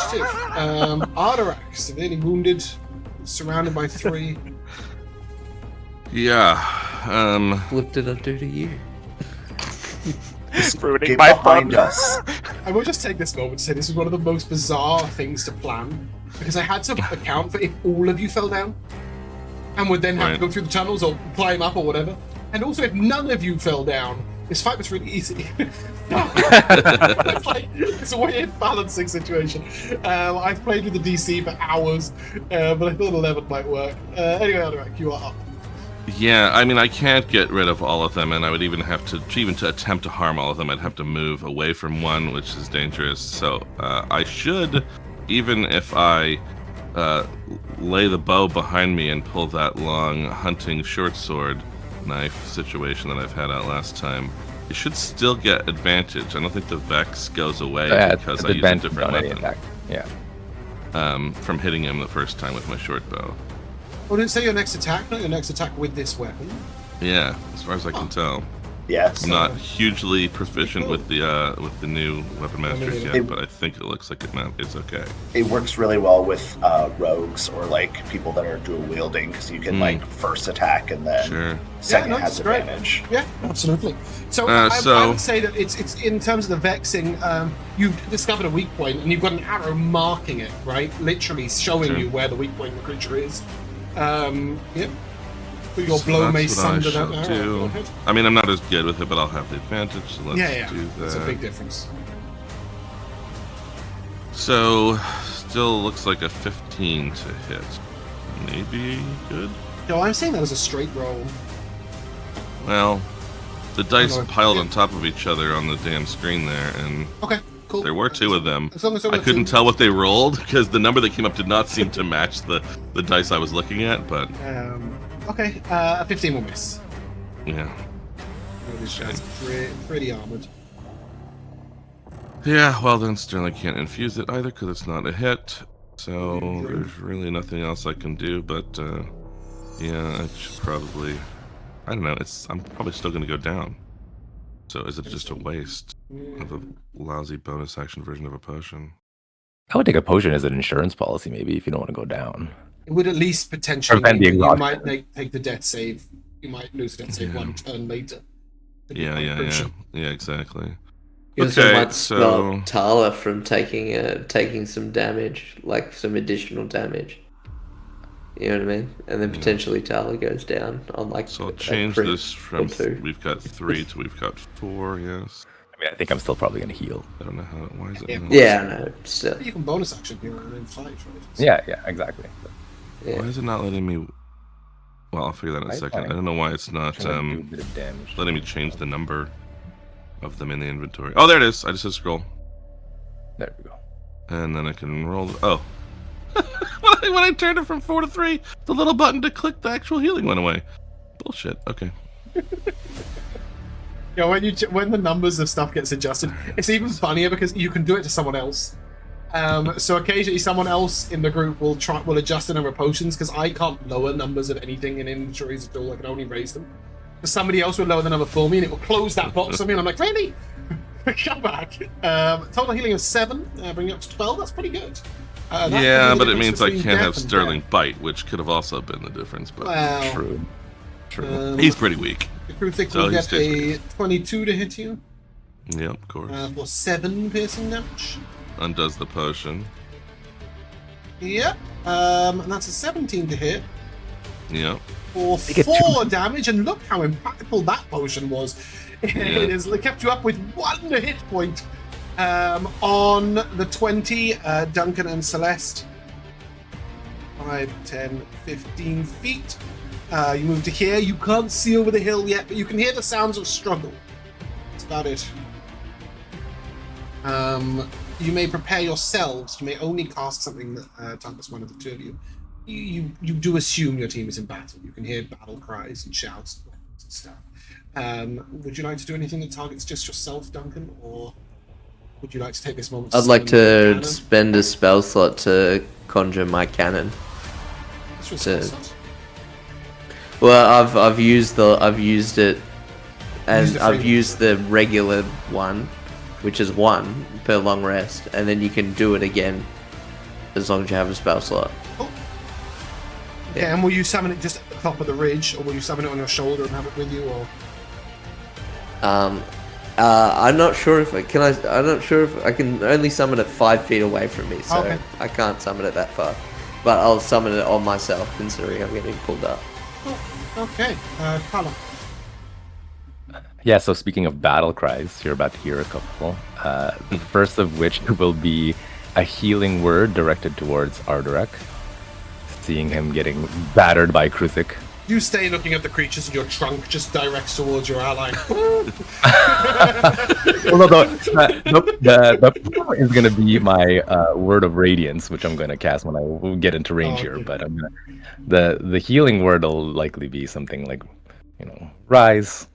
Ardurak, severely wounded. surrounded by 3. Yeah. What did I do to you? Ruining Get my behind fun. us. I will just take this moment to say this is one of the most bizarre things to plan, because I had to account for if all of you fell down and would then have to Right. go through the tunnels or climb up or whatever. And also if none of you fell down, this fight was really easy. It's like, it's a weird balancing situation. I've played with the DC for hours, but I thought 11 might work. Anyway, Ardurak, you are up. Yeah, I mean, I can't get rid of all of them, and I would even have to attempt to harm all of them, I'd have to move away from one, which is dangerous. So I should, even if I lay the bow behind me and pull that long hunting short sword knife situation that I've had out last time, I should still get advantage. I don't think the Vex goes away because I use a different weapon. Attack. Yeah. From hitting him the first time with my short bow. Oh, didn't say your next attack, not your next attack with this weapon. Yeah, as far as I can tell. Yes. I'm not hugely proficient with the new weapon masters It- yet, but I think it looks like it's okay. It works really well with rogues or like people that are dual wielding because you can like first attack and then Sure. second Yeah, no, has it's great. advantage. Yeah, absolutely. So, Uh, I so- would say that it's in terms of the vexing, you've discovered a weak point and you've got an arrow marking it, right? Literally showing Sure. you where the weak point of the creature is. Yep. Put your So blow that's may what I sunder that shall arrow. do. Go ahead. I mean, I'm not as good with it, but I'll have the advantage, so let's Yeah, do that. It's a big difference. So, still looks like a 15 to hit. Maybe good? No, I'm saying that as a straight roll. Well, the dice No, piled yeah. on top of each other on the damn screen there, and Okay, cool. there were 2 of them. As long as there I were couldn't 2. tell what they rolled because the number that came up did not seem to match the dice I was looking at, but Okay, a 15 will miss. yeah. This guy's pretty armored. Yeah, well then Sterling can't infuse it either because it's not a hit. So there's really nothing else I can do, but yeah, I should probably, I don't know, I'm probably still gonna go down. So is it just a waste of a lousy bonus action version of a potion? I would take a potion as an insurance policy, maybe, if you don't want to go down. It would at least potentially Prevent mean the that you exhaustion. might take the death save. You might lose a death save Yeah. one turn later. Yeah, exactly. You also Okay, might so- stop Tala from taking some damage, like some additional damage. You know what I mean? And then potentially Tala goes down on like. So I'll a change crit this from or 2. we've got 3 to we've got 4, yes. I mean, I think I'm still probably going to heal. I don't know how, why is it Yeah. not? Yeah, I know. Still, You can bonus action here and then fight, right? Yeah, exactly. yeah. Why is it not letting me? Well, I'll figure that out in a Right, second. fine. I don't know why it's not Trying to do a bit of damage. letting me change the number of them in the inventory. Oh, there it is. I just hit scroll, There we go. and then I can roll. Oh, when I turned it from 4 to 3, the little button to click the actual healing went away. Bullshit. Okay. Yeah, when the numbers of stuff gets adjusted, it's even funnier because you can do it to someone else. So occasionally someone else in the group will adjust the number of potions because I can't lower numbers of anything in inventories at all. I can only raise them. So somebody else will lower the number for me and it will close that box on me and I'm like, really? Come back. Total healing of 7, bringing it up to 12. That's pretty good. That could be Yeah, the but it difference means I between can't death have and Sterling death. bite, which could have also been the difference. But Well, True. True. he's pretty weak. the crew thick So will he get stays a 22 to hit you Yep, of course. for 7 piercing damage. Undoes the potion. Yep. And that's a 17 to hit Yep. for They get 4 damage. And look how impactful that potion was. It has kept you up with 1 hit point. On the 20, Duncan and Celeste. 5, 10, 15 feet. You move to here. You can't see over the hill yet, but you can hear the sounds of struggle. That's about it. You may prepare yourselves. You may only cast something that targets one of the 2 of you. You do assume your team is in battle. You can hear battle cries and shouts and weapons and stuff. Would you like to do anything that targets just yourself, Duncan, or would you like to take this moment? I'd like summon your to cannon? spend a spell slot to conjure my cannon. What's your spell to- slot? Well, I've used it, Use the and free I've one. used the regular one, which is 1 per long rest, and then you can do it again as long as you have a spell slot. Cool. Yeah. And will you summon it just at the top of the ridge, or will you summon it on your shoulder and have it with you, or? I'm not sure if I can. I'm not sure if I can only summon it 5 feet away from me, so Okay. I can't summon it that far. But I'll summon it on myself, considering I'm getting pulled up. Oh, okay. Tala. Yeah, so speaking of battle cries, you're about to hear a couple. The first of which will be a healing word directed towards Ardurak, seeing him getting battered by Kruthik. You stay looking at the creatures, and your trunk just directs towards your ally. Well, no, the power is going to be my word of radiance, which I'm going to cast when I get into range here. Okay. But I'm gonna the healing word will likely be something like, rise.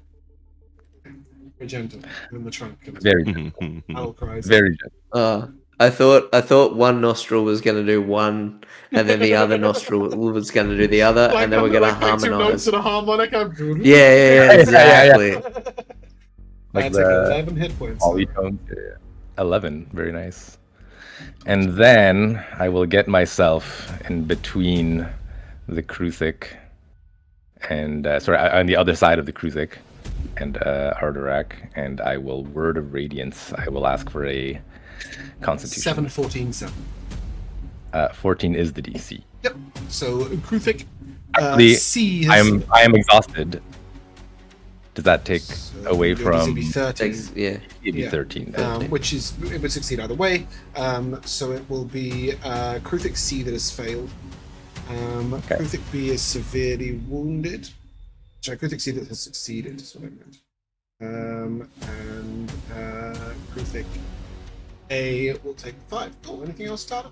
Very gentle in the trunk. Very, Owl cries. very gentle. I thought one nostril was going to do one, and then the other nostril was going to do the other, and then we're going to like 2 notes harmonize. and a harmonica. Yeah, exactly. Like That's the 11 hit points. polytones. 11, very nice. And then I will get myself in between the Kruthik and on the other side of the Kruthik and Ardurak, and I will word of radiance. I will ask for a Constitution. 7, 14, 7. 14 is the DC. Yep. So Kruthik. Actually, C has, I am exhausted. Does that take away your DC from? would be 13. Yeah. It'd be Yeah. 13. Which is, it would succeed either way. So it will be Kruthik C that has failed. Okay. Kruthik B is severely wounded. Sorry, Kruthik C that has succeeded is what I meant. And Kruthik A will take 5. Cool. Anything else, Tala?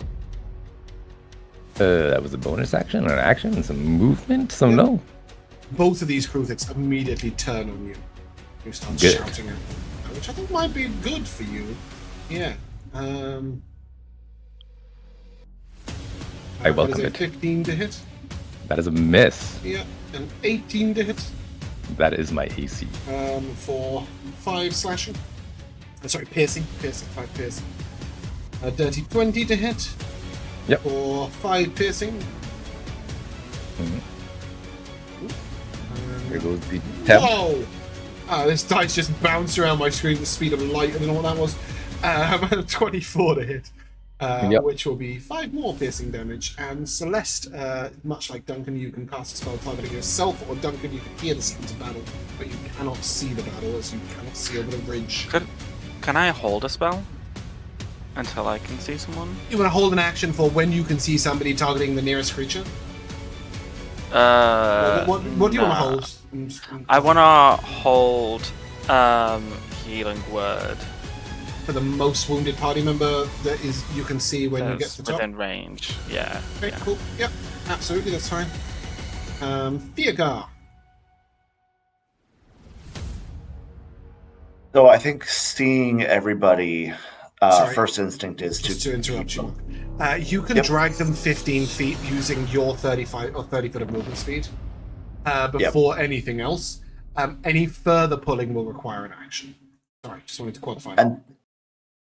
That was a bonus action or an action, some movement. So no. Both of these Kruthiks immediately turn on you. You start Good. shouting at them, which I think might be good for you. Yeah. I that welcome is a it. 15 to hit. That is a miss. Yeah. And 18 to hit That is my AC. for 5 slashing. Sorry, piercing. 5 piercing. A dirty 20 to hit. Yep. For 5 piercing. Here goes the 10. Whoa! This dice just bounced around my screen at the speed of light. I don't know what that was. 24 to hit. Yep. Which will be 5 more piercing damage. And Celeste, much like Duncan, you can cast a spell targeting yourself, or Duncan, you can hear the sounds of battle, but you cannot see the battle as you cannot see over the ridge. Can I hold a spell until I can see someone? You want to hold an action for when you can see somebody targeting the nearest creature? What do you want to hold? I want to hold healing word. For the most wounded party member that is you can see when you get to the top. Within range. Yeah. Okay, yeah. cool. Yep, absolutely, that's fine. Theogar. So I think seeing everybody, Sorry. first instinct is Just to to interrupt you. You can Yep. drag them 15 feet using your 35 or 30 foot of movement speed before anything else. Any further pulling will require an action. Sorry, just wanted to qualify.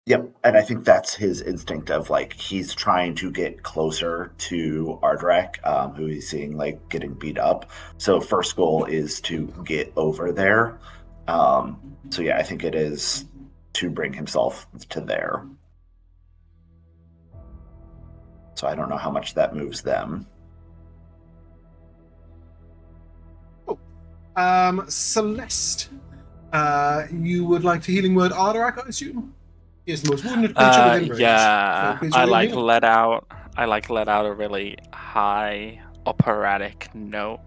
Yep, and I think that's his instinct of like he's trying to get closer to Ardurak, who he's seeing like getting beat up. So first goal is to get over there. So yeah, I think it is to bring himself to there. So I don't know how much that moves them. Celeste, you would like to healing word Ardurak, I assume? He is the most wounded creature within range. Yeah, So please I roll like healing. let out a really high operatic note.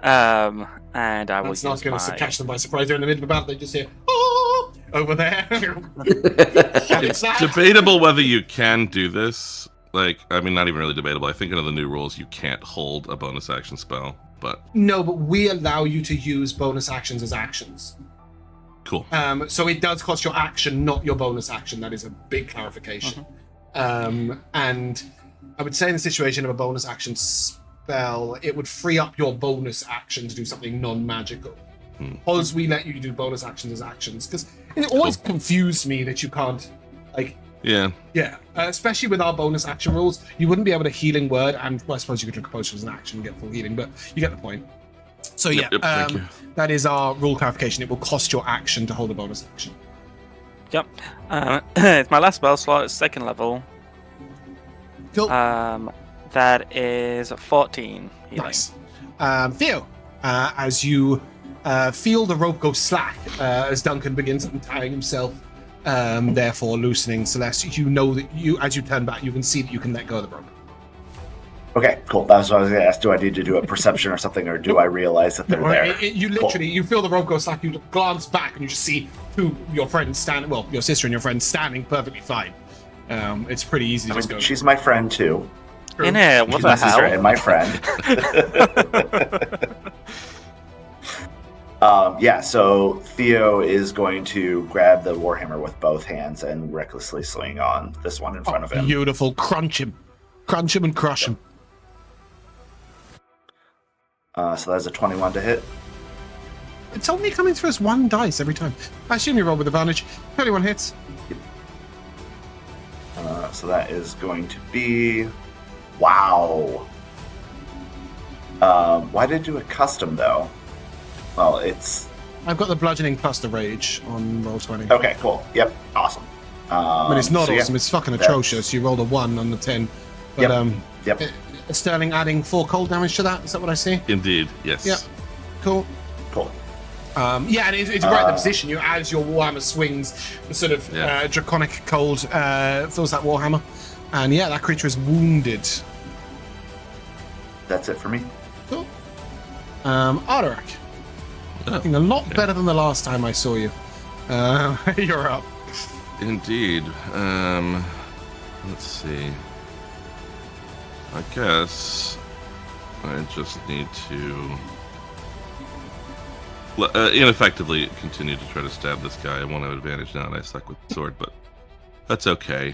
And I will That's not use going to my... catch them by surprise. They're in the middle of a battle. They just hear, oh, over there. What is that? Debatable whether you can do this. Like, I mean, not even really debatable. I think under the new rules, you can't hold a bonus action spell. But No, but we allow you to use bonus actions as actions. cool. So it does cost your action, not your bonus action. That is a big clarification. And I would say in the situation of a bonus action spell, it would free up your bonus action to do something non-magical. Because we let you do bonus actions as actions. Because it always confused me that you can't, like, Yeah. Yeah, especially with our bonus action rules, you wouldn't be able to healing word, and well, I suppose you could drink a potion as an action and get full healing, but you get the point. So yeah, Yep, thank you. that is our rule clarification. It will cost your action to hold a bonus action. Yep. It's my last spell slot. It's 2nd level. Cool. That is 14. healing. Nice. Theo, as you feel the rope go slack as Duncan begins untying himself, therefore loosening Celeste, you know that as you turn back, you can see that you can let go of the rope. Okay, cool. That's what I was going to ask. Do I need to do a perception or something, or do I realize that they're there? You literally, you feel the rope go slack, you glance back, and you just see your friends standing, well, your sister and your friend standing perfectly fine. It's pretty easy to I just mean, go. she's my friend, too. In it, what She's the my sister and hell? my friend. Yeah, so Theo is going to grab the Warhammer with both hands and recklessly swing on this one in front of him. Beautiful. Crunch him and crush him. So that's a 21 to hit. It's only coming through as 1 dice every time. I assume you roll with advantage. 21 hits. So that is going to be... Wow. Why did I do a custom, though? Well, it's... I've got the bludgeoning plus the rage on roll 20. Okay, cool. Yep, awesome. I mean, it's not so yeah, awesome. It's fucking that's- atrocious. You rolled a 1 on the 10. But, Yep. Sterling adding 4 cold damage to that. Is that what I see? Indeed. Yes. Yep. Cool. Cool. Yeah, and it's right in the position. You, as your Warhammer swings, the sort of Yeah. draconic cold fills that Warhammer. And yeah, that creature is wounded. That's it for me. Cool. Ardurak. Oh, Looking a lot okay. better than the last time I saw you. You're up. Indeed. Let's see. I guess I just need to ineffectively continue to try to stab this guy. I won't have advantage now, and I suck with the sword, but that's okay.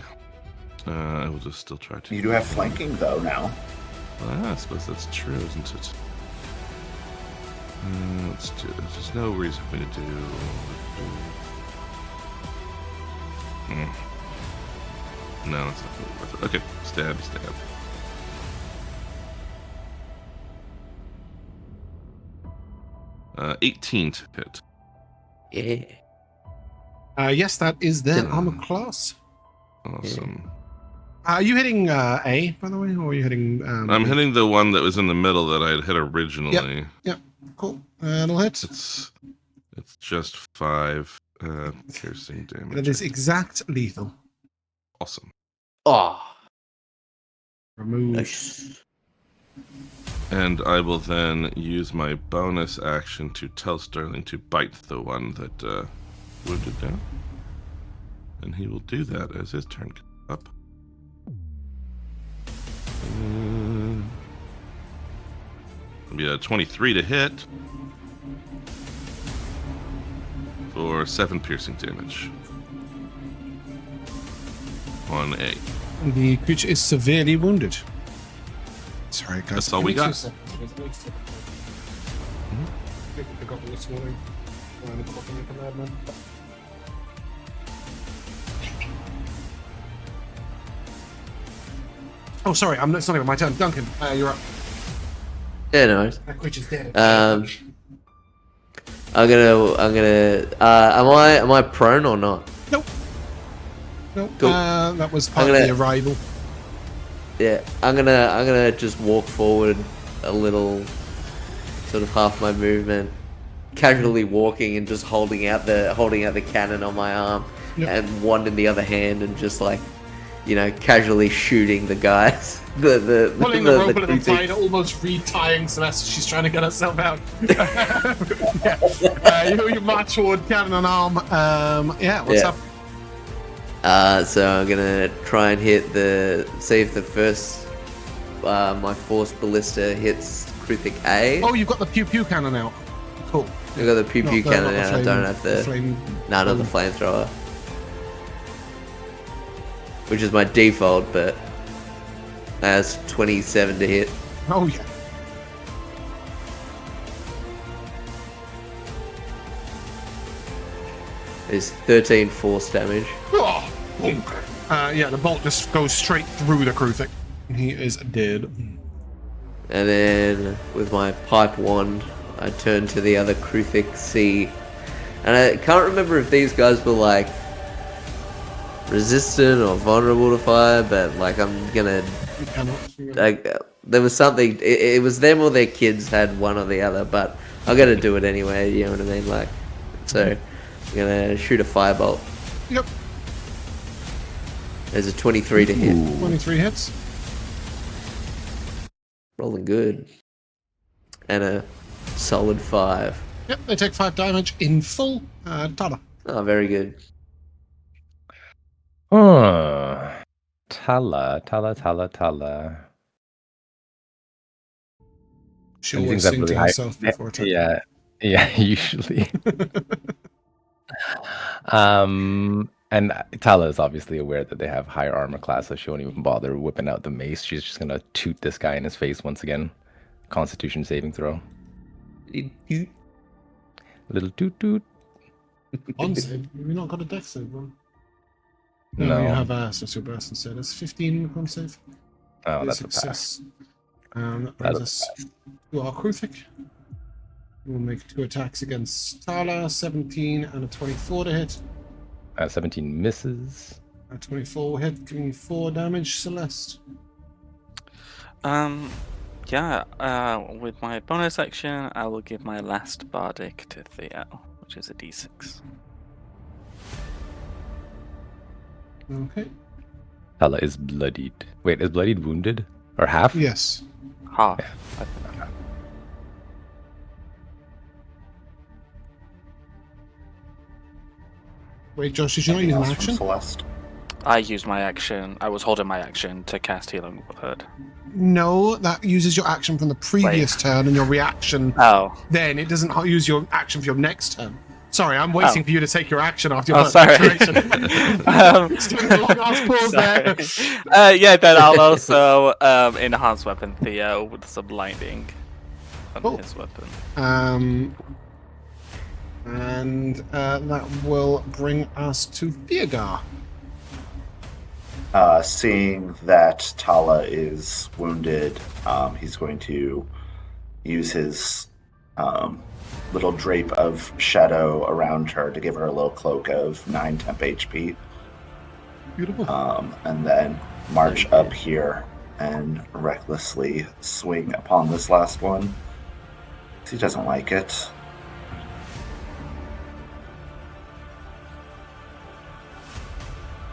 I will just still try to. You do have flanking, though, now. I suppose that's true, isn't it? Let's do this. There's no reason for me to do. No, it's not really worth it. Okay, stab. 18 to hit. Yeah. Yes, that is their Yeah. armor class. Awesome. Are you hitting A, by the way, or are you hitting... I'm hitting the one that was in the middle that I had hit originally. Yep, cool. It'll hit. It's just 5 piercing damage. That is exact lethal. Awesome. Oh. Remove. Nice. And I will then use my bonus action to tell Sterling to bite the one that wounded down. And he will do that as his turn comes up. It'll be a 23 to hit for 7 piercing damage on A. The creature is severely wounded. Sorry, guys. That's all we Give me got. 2 seconds. Give me 2 seconds. I forgot this morning. I'm fucking like a madman. Oh, sorry. It's not even my turn. Duncan, you're up. Yeah, no worries. That creature's dead. I'm gonna. Am I prone or not? Nope. Nope. Cool. That was part I'm of gonna- the arrival. Yeah, I'm gonna just walk forward a little, sort of half my movement, casually walking and just holding out the cannon on my arm, Yep. and one in the other hand, and just like, casually shooting the guys. Pulling the rope a little creepy- tighter, almost retying Celeste. She's trying to get herself out. You march forward, cannon on arm. What's Yeah. up? So I'm gonna try and see if the first my force ballista hits Kruthik A. Oh, you've got the pew pew cannon out. Cool. I've got the pew pew Not cannon the out. I flame- don't have the flame. not the flamethrower, which is my default, but that's 27 to hit. Oh yeah. There's 13 force damage. Oh, boom. Yeah, the bolt just goes straight through the Kruthic. He is dead. And then with my pipe wand, I turn to the other Kruthic Sea. And I can't remember if these guys were like resistant or vulnerable to fire, but like I'm gonna. You cannot. Like, there was something. It was them or their kids had one or the other, but I'm gonna do it anyway. You know what I mean? Like, so I'm gonna shoot a firebolt. Yep. There's a 23 to hit. 23 hits. Rolling good. And a solid 5. Yep, they take 5 damage in full. Tala. Oh, very good. Oh, Tala. She Anything always that sing really to high- herself before attacking. Yeah, usually. And Tala is obviously aware that they have higher armor class, so she won't even bother whipping out the mace. She's just gonna toot this guy in his face once again. Constitution saving throw. Little toot toot. On save. Have you not got a dex save one? No. You have a social burst instead. It's 15 con save. Oh, that's a success. That That brings is us to our Kruthic. We'll make 2 attacks against Tala, 17 and a 24 to hit. 17 misses. A 24 will hit, giving you 4 damage, Celeste. Yeah, with my bonus action, I will give my last bardic to Theo, which is a d6. Okay. Tala is bloodied. Wait, is bloodied wounded? Or half? Yes. Half. Wait, Josh, did you not use an Else from action? Celeste. I used my action. I was holding my action to cast Healing Word. No, that uses your action from the previous turn and your reaction. Oh. Then it doesn't use your action for your next turn. Sorry, I'm waiting for you to take your action after your Oh, first sorry. action. It's doing a long ass pause there. Yeah, then I'll also enhance weapon Theo with some lightning on Oh. his weapon. And that will bring us to Theogar. Seeing that Tala is wounded, he's going to use his little drape of shadow around her to give her a little cloak of 9 temp HP. Beautiful. And then march up here and recklessly swing upon this last one. He doesn't like it.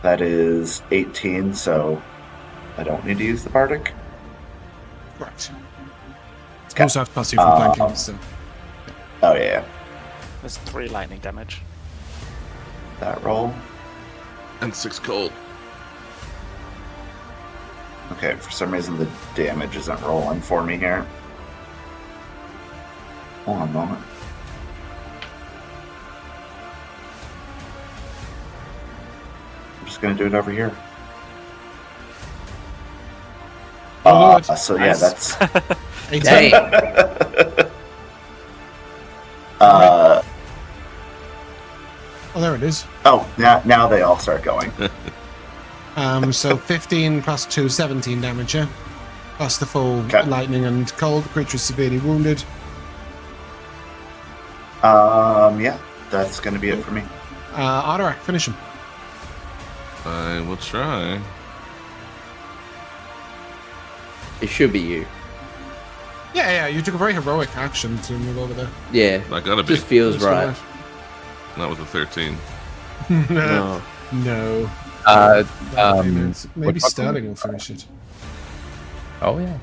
That is 18, so I don't need to use the Bardic. Correct. It's also have plus 2 from flanking, so. Oh, yeah. There's 3 lightning damage. That roll. And 6 cold. Okay, for some reason the damage isn't rolling for me here. Hold on a moment. I'm just going to do it over here. Oh, So yeah, nice. that's... 18. Dang. uh, Oh, there it is. oh, now they all start going. So 15 plus 2, 17 damage, yeah? Plus the full Okay. lightning and cold. The creature is severely wounded. Yeah, that's going to be it for me. Ardurak, finish him. I will try. It should be you. Yeah, you took a very heroic action to move over there. Yeah. I gotta be. Just feels right. Not with a 13. No. No. What Maybe Sterling will finish it. Oh, yeah.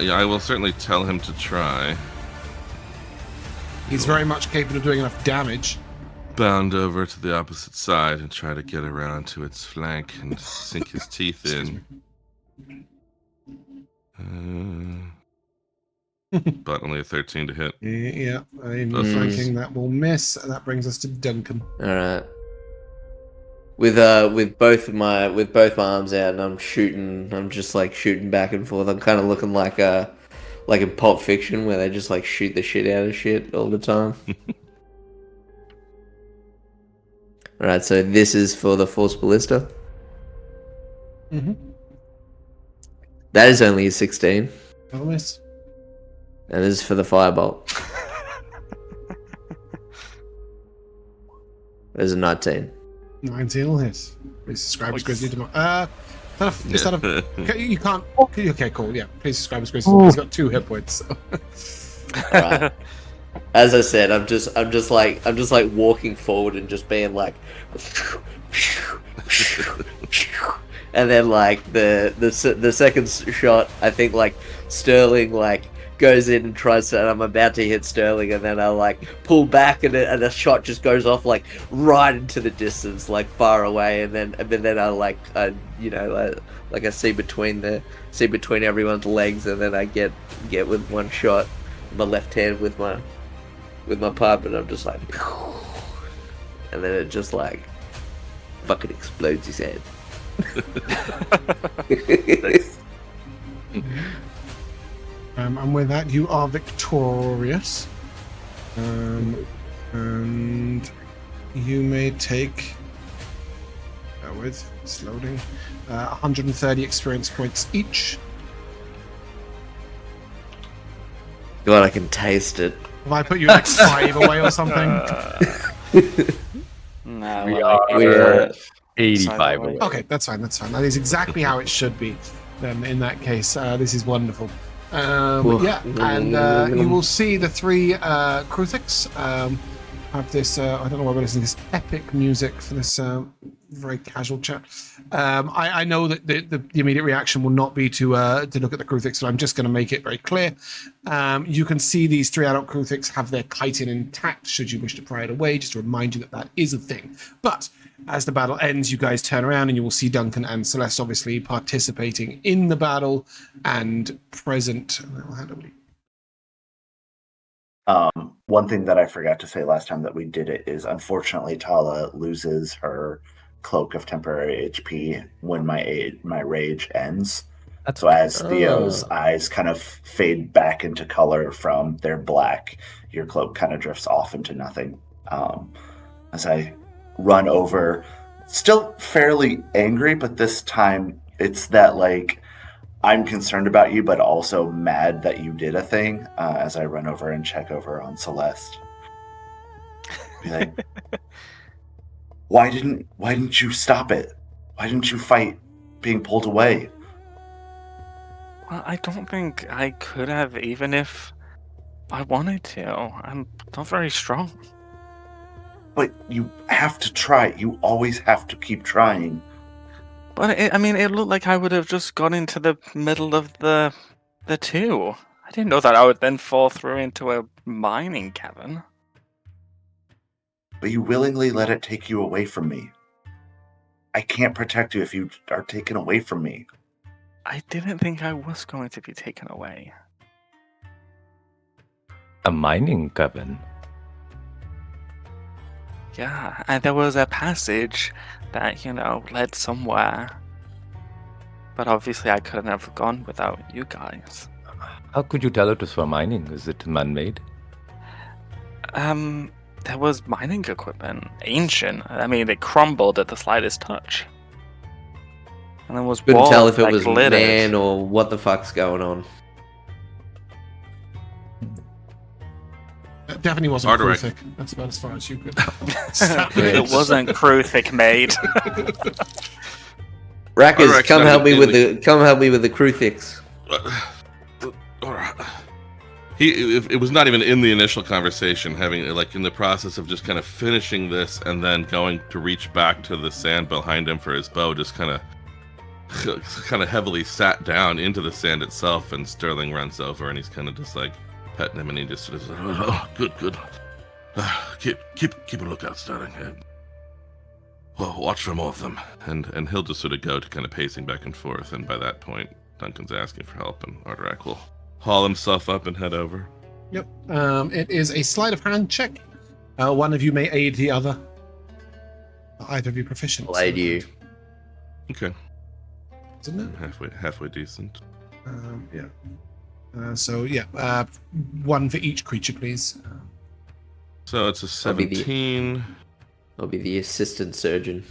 Yeah, I will certainly tell him to try. He's very much capable of doing enough damage. Bound over to the opposite side and try to get around to its flank and sink his teeth in. But only a 13 to hit. Yeah, I'm That's flanking. That will miss. And that brings us to Duncan. All right. With both my arms out, and I'm just like shooting back and forth. I'm kind of looking like in Pulp Fiction, where they just like shoot the shit out of shit all the time. All right, so this is for the Force Ballista. Mm-hmm. That is only a 16. That'll miss. And this is for the firebolt. There's a 19. 19 will hit. Please describe as Grizzly Demon. Is that a... Okay, you can't... Okay, cool. Yeah, please describe as Grizzly Demon. He's got 2 hit points. So. Right. As I said, I'm just like walking forward and just being like, and then like the second shot, I think like Sterling like goes in and tries to, and I'm about to hit Sterling, and then I like pull back, and the shot just goes off like right into the distance, like far away, and then I I see between everyone's legs, and then I get with one shot, my left hand with my pipe, and I'm just like, and then it just like fucking explodes his head. And with that, you are victorious. And you may take... it's loading. 130 experience points each. God, I can taste it. Have I put you like 5 away or something? No, We we're are 85 away. Okay, that's fine. That is exactly how it should be. Then in that case, this is wonderful. Yeah, and you will see the 3 Kruthiks have this. I don't know why we're listening to this epic music for this very casual chat. I know that the immediate reaction will not be to look at the Kruthiks, so I'm just going to make it very clear. You can see these 3 adult Kruthiks have their chitin intact. Should you wish to pry it away, just to remind you that is a thing. But as the battle ends, you guys turn around and you will see Duncan and Celeste obviously participating in the battle and present. One thing that I forgot to say last time that we did it is, unfortunately, Tala loses her cloak of temporary HP when my rage ends. So as Theo's eyes kind of fade back into color from their black, your cloak kind of drifts off into nothing. As I run over, still fairly angry, but this time it's that like I'm concerned about you, but also mad that you did a thing. As I run over and check over on Celeste, be like, why didn't you stop it? Why didn't you fight being pulled away? Well, I don't think I could have, even if I wanted to. I'm not very strong. But you have to try. You always have to keep trying. But it looked like I would have just gone into the middle of the 2. I didn't know that I would then fall through into a mining cavern. But you willingly let it take you away from me. I can't protect you if you are taken away from me. I didn't think I was going to be taken away. A mining cavern. Yeah, and there was a passage that, led somewhere. But obviously I couldn't have gone without you guys. How could you tell it was for mining? Is it man-made? There was mining equipment. Ancient. It crumbled at the slightest touch. And there was Couldn't walls tell if it that was glittered. man or what the fuck's going on. It definitely wasn't Ardurak. Kruthic. That's about as far as you could. It wasn't Kruthic made. Rackers, Ardurak's come not help me in with the- the Kruthiks. It was not even in the initial conversation, having like in the process of just kind of finishing this and then going to reach back to the sand behind him for his bow, just kind of heavily sat down into the sand itself, and Sterling runs over and he's kind of just like petting him, and he just sort of, oh, good. Keep a lookout, Sterling. Well, watch for more of them, and he'll just sort of go to kind of pacing back and forth, and by that point, Duncan's asking for help, and Ardurak will haul himself up and head over. Yep. It is a sleight of hand check. One of you may aid the other. Either of you proficient. I'll aid you. Okay, Isn't it? halfway decent. Yeah. One for each creature, please. So it's a I'll be the- 17, I'll be the assistant surgeon.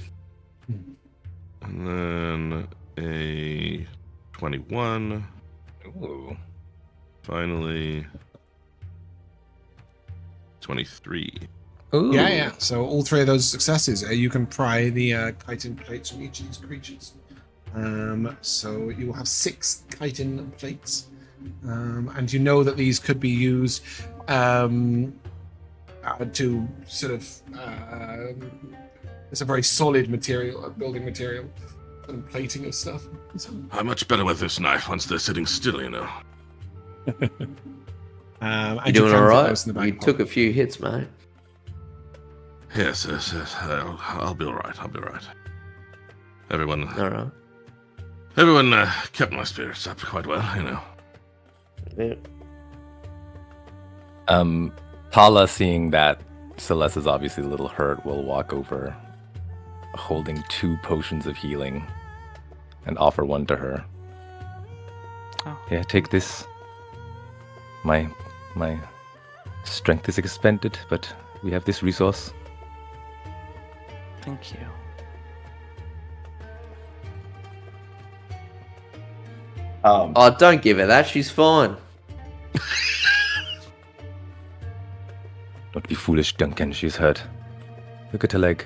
and then a 21. Ooh. Finally, 23. Ooh. Yeah. So all three of those successes, you can pry the chitin plates from each of these creatures. So you will have 6 chitin plates, and you know that these could be used to sort of. It's a very solid material, a building material, and plating of stuff. So, I'm much better with this knife once they're sitting still, you know. and You doing can all fit right? those in the You back took pocket. a few hits, mate. Yes. I'll be all right. I'll be all right. Everyone All right. kept my spirits up quite well, you know. Yeah. Tala, seeing that Celeste is obviously a little hurt, will walk over, holding 2 potions of healing, and offer one to her. Oh. Yeah, take this. My strength is expended, but we have this resource. Thank you. Oh, don't give her that. She's fine. Don't be foolish, Duncan. She's hurt. Look at her leg.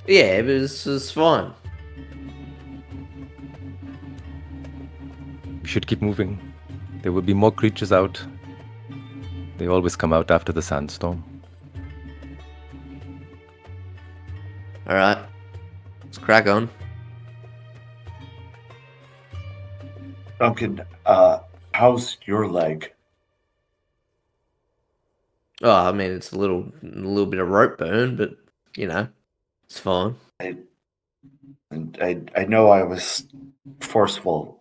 Yeah, but it's fine. We should keep moving. There will be more creatures out. They always come out after the sandstorm. All right. Let's crack on. Duncan, how's your leg? Oh, I mean, it's a little bit of rope burn, but you know, it's fine. I know I was forceful.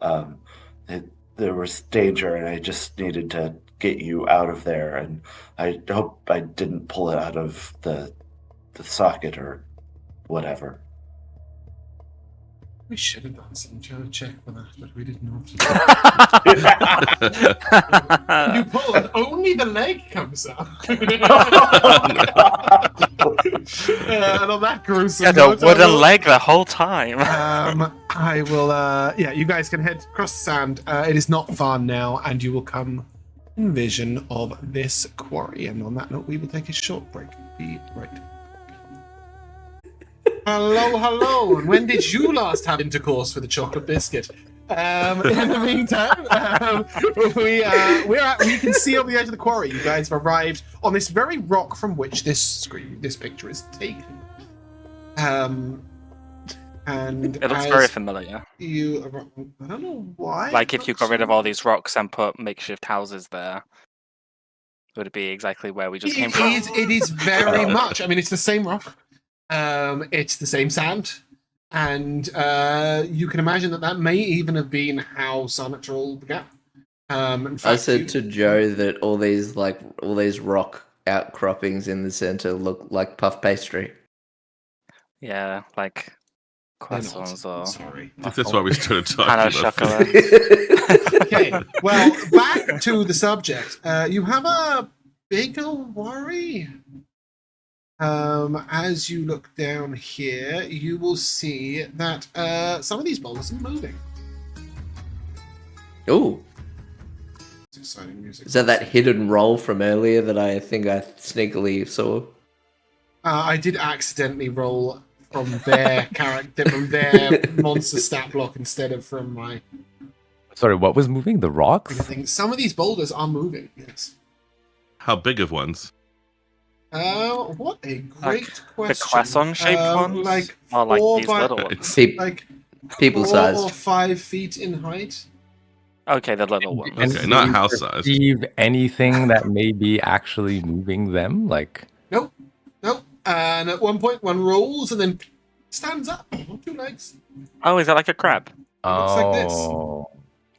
There was danger, and I just needed to get you out of there. And I hope I didn't pull it out of the socket or whatever. We should have done some check for that, but we didn't know. You pull and only the leg comes up. And on that gruesome Yeah, the note, I wooden will- leg the whole time. I will, yeah, you guys can head across the sand. It is not far now, and you will come in vision of this quarry. And on that note, we will take a short break. Be right. Hello. And when did you last have intercourse with a chocolate biscuit? In the meantime, we can see over the edge of the quarry. You guys have arrived on this very rock from which this picture is taken. And It looks as very familiar. I don't know why. Like if you got rid of all these rocks and put makeshift houses there, would it be exactly where we just came from? It is very much. I mean, it's the same rock. It's the same sand. And you can imagine that may even have been how Sarnatrol began. In fact, I said to Joe that all these rock outcroppings in the center look like puff pastry. Yeah, like they're not. croissants or Sorry. I think that's why we started Hana talking about chocolate. Okay, well, back to the subject. You have a bigger worry. As you look down here, you will see that some of these boulders are moving. Ooh, It's exciting music. is that hidden roll from earlier that I think I sneakily saw? I did accidentally roll from their character, from their monster stat block instead of from my Sorry, what was moving? The rocks? thing. Some of these boulders are moving, yes. how big of ones. What a great The question. croissant-shaped ones? Like Or like 4 these by, little ones? like People 4 or sized. 5 feet in height. Okay, the little ones. Okay, not house sized. Perceive anything that may be actually moving them? Like, Nope. And at one point, one rolls and then stands up on 2 legs. Oh, is that like a crab? looks like this. oh,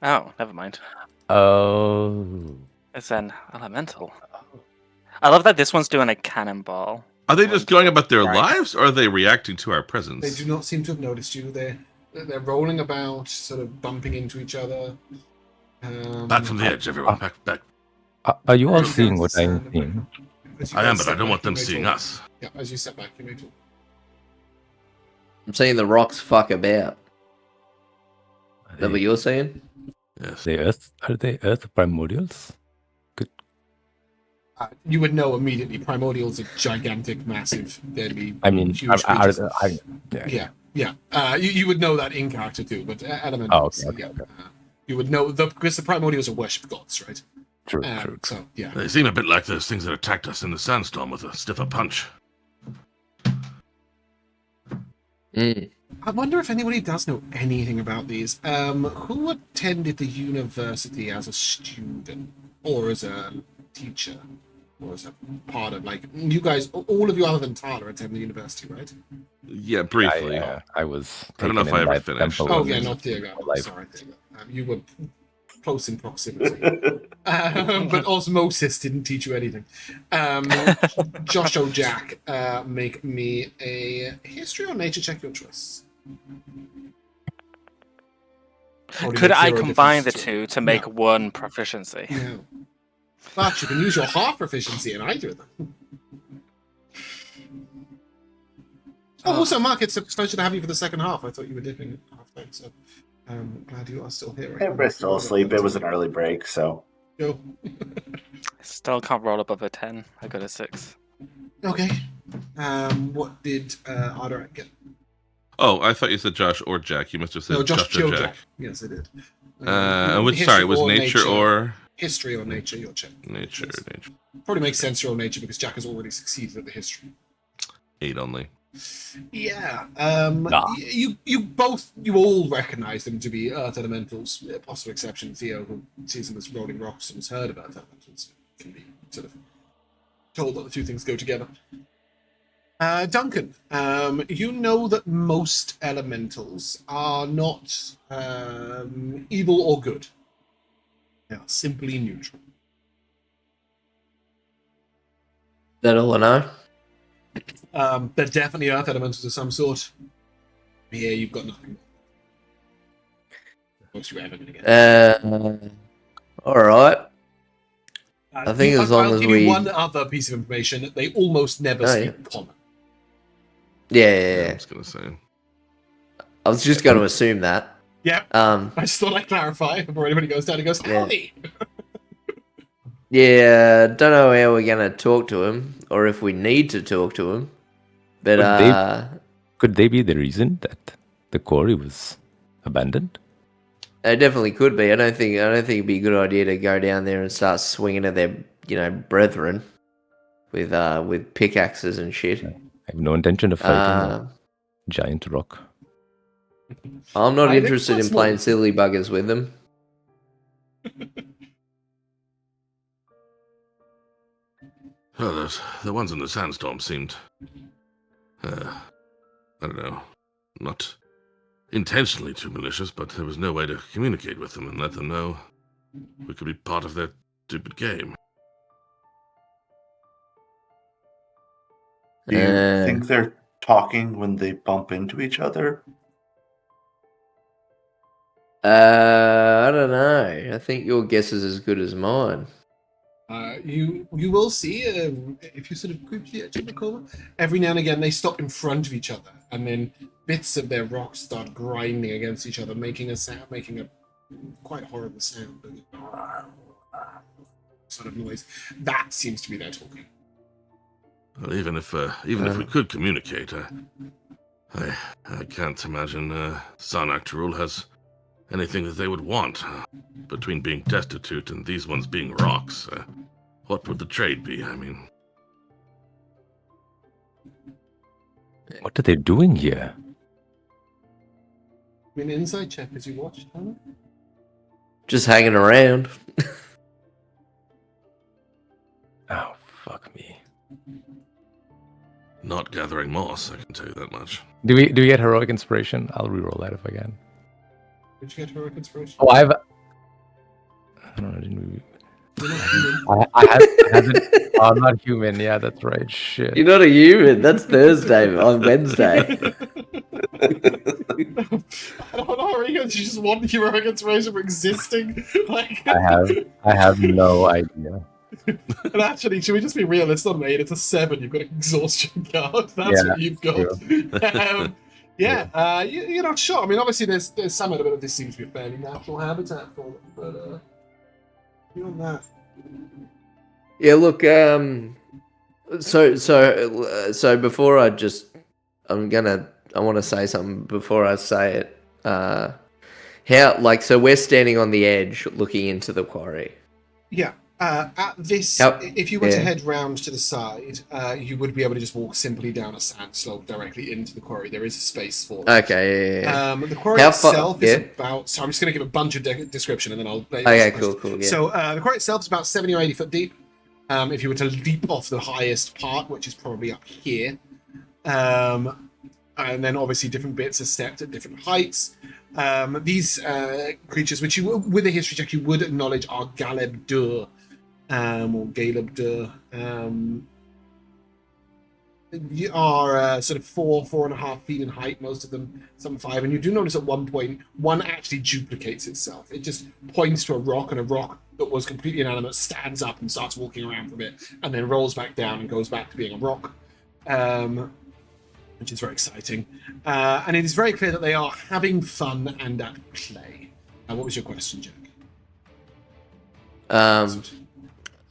Oh, never mind. oh, It's an elemental. I love that this one's doing a cannonball. Are they just going about their Right. lives, or are they reacting to our presence? They do not seem to have noticed you. They're rolling about, sort of bumping into each other. Back from the edge, everyone. Back. are you all Rolling seeing down what the sand I'm and seeing? back up. As you I guys am, but I step don't back, want you them may seeing talk. us. Yeah, as you step back, you may talk. I'm seeing the rocks fuck about. Is that what you're saying? Yes. Are they Earth primordials? You would know immediately. Primordials are gigantic, massive. They'd be I mean, huge are creatures. yeah. Yeah. You would know that in character too, but elementals. Okay. You would know because the primordials are worshipped gods, right? True. So yeah. They seem a bit like those things that attacked us in the sandstorm with a stiffer punch. Mm. I wonder if anybody does know anything about these. Who attended the university as a student or as a teacher? Or as a part of, like, you guys, all of you other than Tala attend the university, right? Yeah, briefly. I was. I don't know if I ever finished. Oh, yeah, not Theogar. Sorry, Theogar. You were close in proximity. But osmosis didn't teach you anything. Josh O'Jack, make me a history or nature check, your choice. Could I combine the two to make one proficiency? No. But you can use your half proficiency in either of them. Oh, also, Mark, it's a pleasure to have you for the second half. I thought you were dipping halfway, so glad you are still here. Everybody's still asleep. It was an early break, so. Go. Still can't roll above a 10. I got a 6. Okay. What did Ardurak get? Oh, I thought you said Josh or Jack. You must have said No, Josh or Jack. Yes, I did. Which, sorry, was nature or... History or nature, your check. Nature. Probably makes sense to roll nature because Jack has already succeeded at the history. 8 only. Yeah. You all recognize them to be earth elementals, possible exception Theo, who sees them as rolling rocks and has heard about elementals. Can be sort of told that the two things go together. Duncan, you know that most elementals are not evil or good. They are simply neutral. That all I know? They're definitely earth elementals of some sort. Here, you've got nothing. Most you're ever going to get. All right. I think as long I'll as give we... you one other piece of information. They almost never speak common. Yeah. I was going to say. I was just going to assume that. Yeah. I just thought I'd clarify before anybody goes down and goes, howdy! Yeah, don't know how we're going to talk to him, or if we need to talk to him. But could they be the reason that the quarry was abandoned? It definitely could be. I don't think it'd be a good idea to go down there and start swinging at their, brethren with pickaxes and shit. I have no intention of fighting a giant rock. I'm not interested in playing silly buggers with them. Well, the ones in the sandstorm seemed, I don't know, not intentionally too malicious, but there was no way to communicate with them and let them know we could be part of their stupid game. Do you think they're talking when they bump into each other? I don't know. I think your guess is as good as mine. You will see, if you sort of group the edge of the corner, every now and again they stop in front of each other, and then bits of their rocks start grinding against each other, making a quite horrible sound, sort of noise. That seems to be their talking. Well, even if we could communicate, I can't imagine Sarnak has anything that they would want. Between being destitute and these ones being rocks, what would the trade be? I mean... What are they doing here? An insight check as you watch, Tala? Just hanging around. Oh, fuck me. Not gathering moss, I can tell you that much. Do we get heroic inspiration? I'll reroll that if I can. Did you get heroic inspiration? Oh, I don't know. Didn't I haven't. Oh, I'm not human. Yeah, that's right. Shit. You're not a human. That's Thursday on Wednesday. I don't know, Rico. You just want heroic inspiration for existing? I have no idea. And actually, should we just be real? It's not an 8, it's a 7. You've got an exhaustion card. That's what you've got. Yeah, you're not sure. I mean, obviously, there's some element of this seems to be a fairly natural habitat for them, but beyond that, Yeah, look, so before I want to say something before I say it. So we're standing on the edge looking into the quarry. yeah. At this, if you were to head round to the side, you would be able to just walk simply down a sand slope directly into the quarry. There is a space for that. Okay, yeah. The quarry itself is about... So I'm just going to give a bunch of description and then I'll... Okay, cool, yeah. So the quarry itself is about 70 or 80 foot deep. If you were to leap off the highest part, which is probably up here. And then obviously different bits are stepped at different heights. These creatures, which you, with a history check, you would acknowledge are Galeb Duhr. Or Galeb Duhr. You are sort of 4.5 feet in height, most of them, some 5. And you do notice at one point, one actually duplicates itself. It just points to a rock, and a rock that was completely inanimate stands up and starts walking around for a bit, and then rolls back down and goes back to being a rock, which is very exciting. And it is very clear that they are having fun and at play. What was your question, Jack?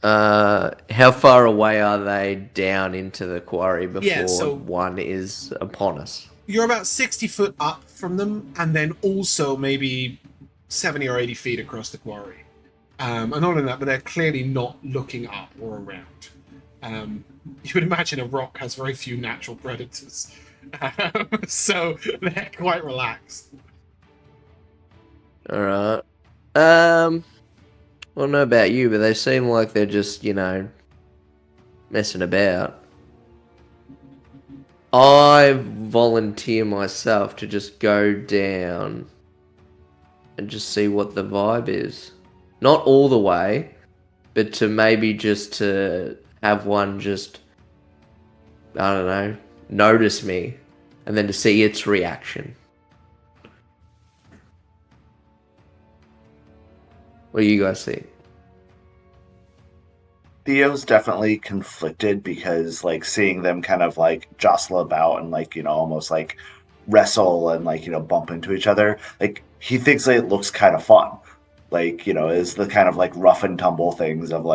How far away are they down into the quarry before one is upon us? You're about 60 foot up from them, and then also maybe 70 or 80 feet across the quarry. And not only that, but they're clearly not looking up or around. You would imagine a rock has very few natural predators. So they're quite relaxed. Alright. Well, I don't know about you, but they seem like they're just, messing about. I volunteer myself to just go down and just see what the vibe is. Not all the way, but to maybe just to have one just, I don't know, notice me, and then to see its reaction. What do you guys think? Theo's definitely conflicted because, seeing them kind of, jostle about and, almost, wrestle and, bump into each other, he thinks it looks kind of fun. Is the kind of, rough and tumble things of,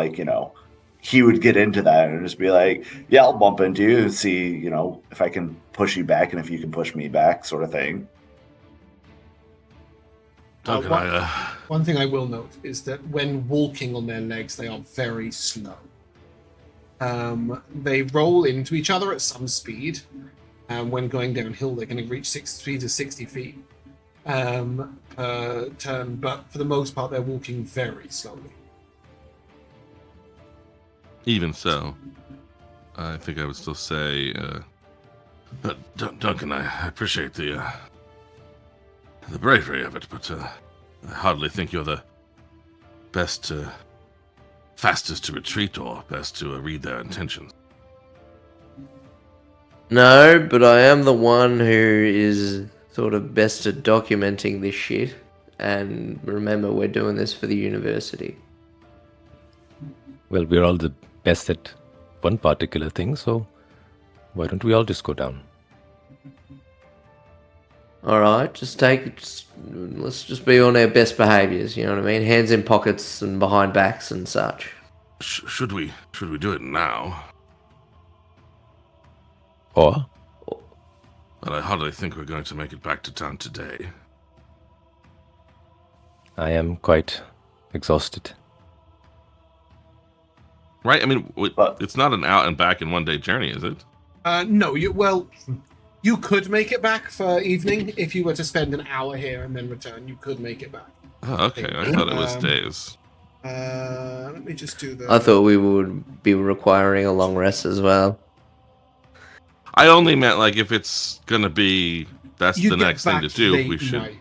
he would get into that and just be like, yeah, I'll bump into you and see, if I can push you back and if you can push me back, sort of thing. One thing I will note is that when walking on their legs, they are very slow. They roll into each other at some speed. When going downhill, they can reach speeds of 60 feet per turn, but for the most part, they're walking very slowly. Even so, I think I would still say, Duncan, I appreciate the bravery of it, but I hardly think you're the best, fastest to retreat or best to read their intentions. No, but I am the one who is sort of best at documenting this shit. And remember, we're doing this for the university. Well, we're all the best at one particular thing, so why don't we all just go down? Alright, let's just be on our best behaviours, you know what I mean? Hands in pockets and behind backs and such. Should we do it now? Or? But I hardly think we're going to make it back to town today. I am quite exhausted. Right? I mean, it's not an out and back in one day journey, is it? No, you could make it back for evening if you were to spend an hour here and then return. You could make it back. Oh, okay. I thought it was days. Let me just do the... I thought we would be requiring a long rest as well. I only meant, if it's going to be... That's the next thing to do. We should... Night,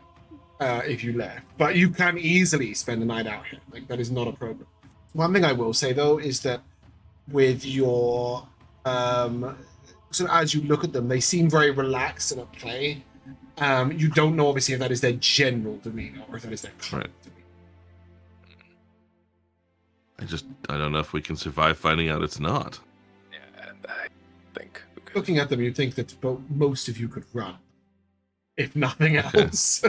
if you left. But you can easily spend the night out here. That is not a problem. One thing I will say, though, is that with your... So as you look at them, they seem very relaxed and at play. You don't know, obviously, if that is their general demeanor or if that is their current demeanor. I don't know if we can survive finding out it's not. Yeah, I think we could. Looking at them, you'd think that most of you could run. if nothing else.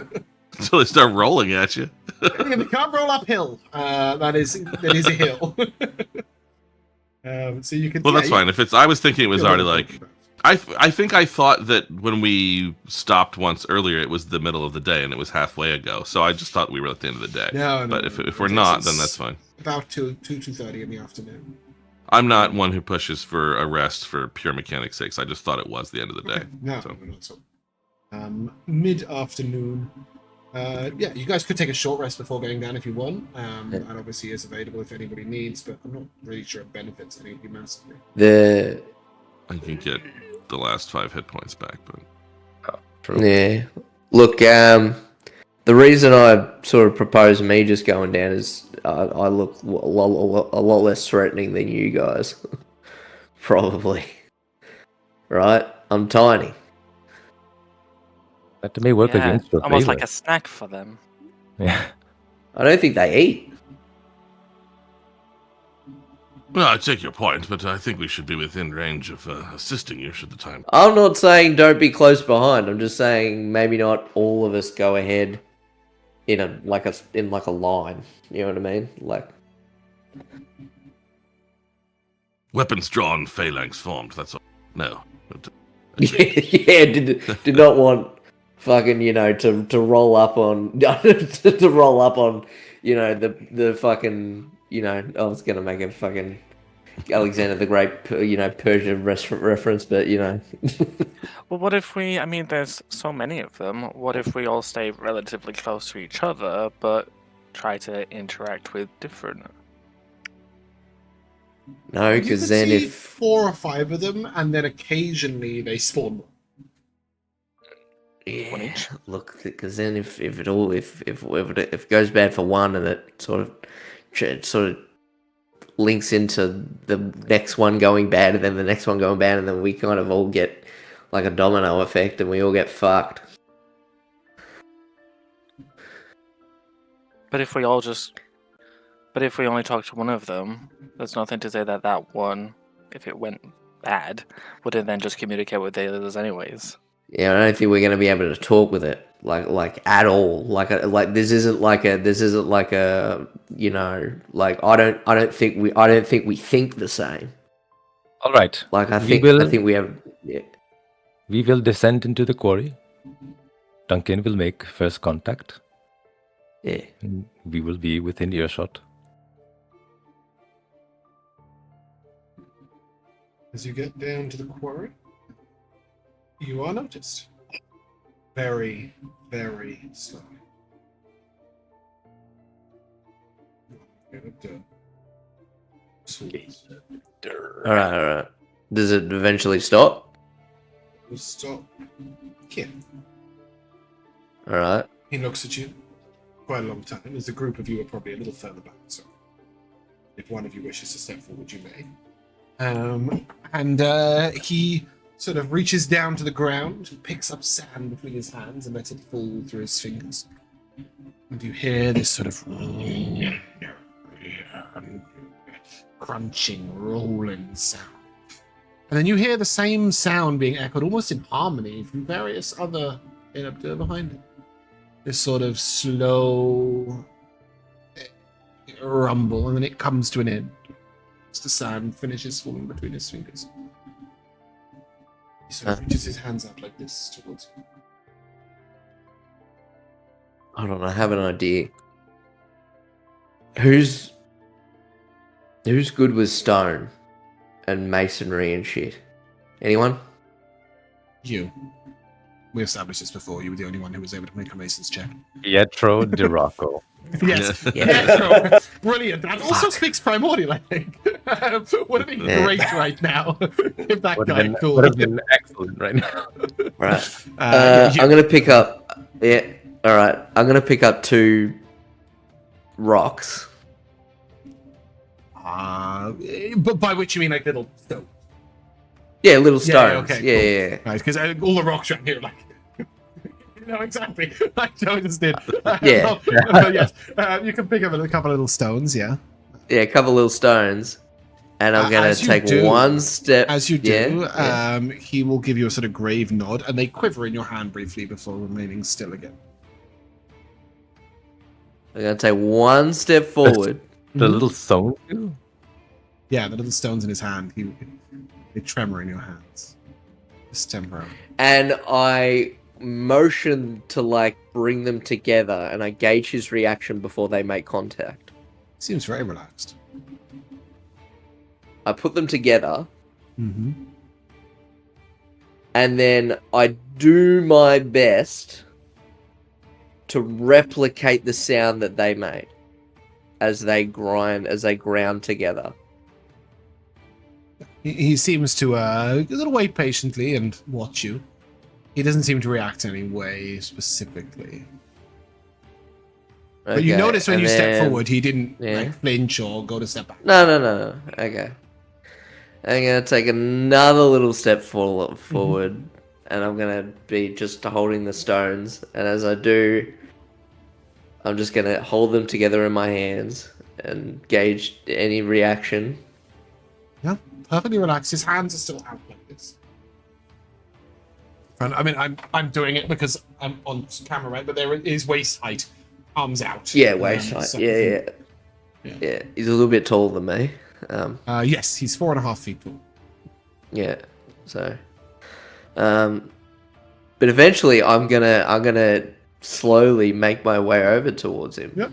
Until they start rolling at you. They can't roll uphill. That is a hill. So you can. Well, that's fine. If it's, I was thinking it was already like. I think I thought that when we stopped once earlier, it was the middle of the day and it was halfway ago. So I just thought we were at the end of the day. No, but if we're not, then that's fine. About 2:30 in the afternoon. I'm not one who pushes for a rest for pure mechanics' sakes. I just thought it was the end of the day. Okay. No, so. not so. Mid-afternoon. Yeah, you guys could take a short rest before going down if you want. And obviously is available if anybody needs, but I'm not really sure it benefits any of you massively. I can get the last 5 hit points back, but Yeah. Look, the reason I sort of propose me just going down is I look a lot less threatening than you guys. Probably. Right? I'm tiny. That may work Yeah, against your almost favor. like a snack for them. Yeah. I don't think they eat. well, I take your point, but I think we should be within range of assisting you should the time. I'm not saying don't be close behind. I'm just saying maybe not all of us go ahead in a line. You know what I mean? Like, Weapons drawn, phalanx formed. That's all. No. But, yeah, did not want fucking, to roll up on to roll up on, the fucking, I was gonna make a fucking Alexander the Great, Persian reference, but Well, what if we? I mean, there's so many of them. What if we all stay relatively close to each other, but try to interact with different? no, You because could then see if 4 or 5 of them, and then occasionally they spawn more. yeah, look, because then if it goes bad for one and it sort of links into the next one going bad and then the next one going bad and then we kind of all get like a domino effect and we all get fucked. But if we only talk to one of them, there's nothing to say that one, if it went bad, wouldn't then just communicate with the others anyways. Yeah, I don't think we're going to be able to talk with it like at all. Like this isn't like a I don't think we think the same. All right. Like I We think will- we have. Yeah. We will descend into the quarry. Duncan will make first contact. Yeah. And we will be within earshot. As you get down to the quarry, you are noticed. Very, very slowly. All right. Does it eventually stop? We'll stop here. All right. He looks at you quite a long time, as the group of you are probably a little further back, so if one of you wishes to step forward, you may. And he sort of reaches down to the ground, picks up sand between his hands and lets it fall through his fingers. And you hear this sort of crunching, rolling sound. And then you hear the same sound being echoed almost in harmony from various other Inabdur behind it. This sort of slow rumble, and then it comes to an end. As the sand finishes falling between his fingers. He sort of reaches his hands out like this towards you. Hold on, I have an idea. Who's good with stone and masonry and shit? Anyone? You. We established this before. You were the only one who was able to make a mason's check. Pietro Di Rocco. Yes. Yeah. Yeah. Brilliant. That also speaks primordial, I think. Would have been Yeah. great right now if that Would guy have could. been excellent right now. Right. You- I'm gonna pick up. Yeah. All right. I'm gonna pick up 2 rocks. but by which you mean like little stones. Yeah, little Yeah, stones. okay, Yeah, cool. Right, because all the rocks around here, like, you know exactly, like Joe just did. Yeah. But yes, you can pick up a couple of little stones, yeah. yeah. A couple little stones, And I'm going to take one step. As you do, Yeah. he will give you a sort of grave nod, and they quiver in your hand briefly before remaining still again. I'm going to take one step forward. The little stone. Yeah, the little stones in his hand, they tremor in your hands. Just temporarily. And I motion to like bring them together, and I gauge his reaction before they make contact. Seems very relaxed. I put them together, Mm-hmm. and then I do my best to replicate the sound that they made as they ground together. He seems to a little wait patiently and watch you. He doesn't seem to react any way specifically. But you Okay, notice when and you step then- forward, he didn't Yeah. like flinch or go to step back. No. Okay. I'm gonna take another little step forward, and I'm gonna be just holding the stones. And as I do, I'm just gonna hold them together in my hands and gauge any reaction. Yeah, perfectly relaxed. His hands are still out like this. And I mean, I'm doing it because I'm on camera, right? But there is waist height, arms out. Yeah, waist height. so- Yeah. He's a little bit taller than me. Yes, he's 4.5 feet tall. Yeah. So, but eventually, I'm gonna slowly make my way over towards him. Yep.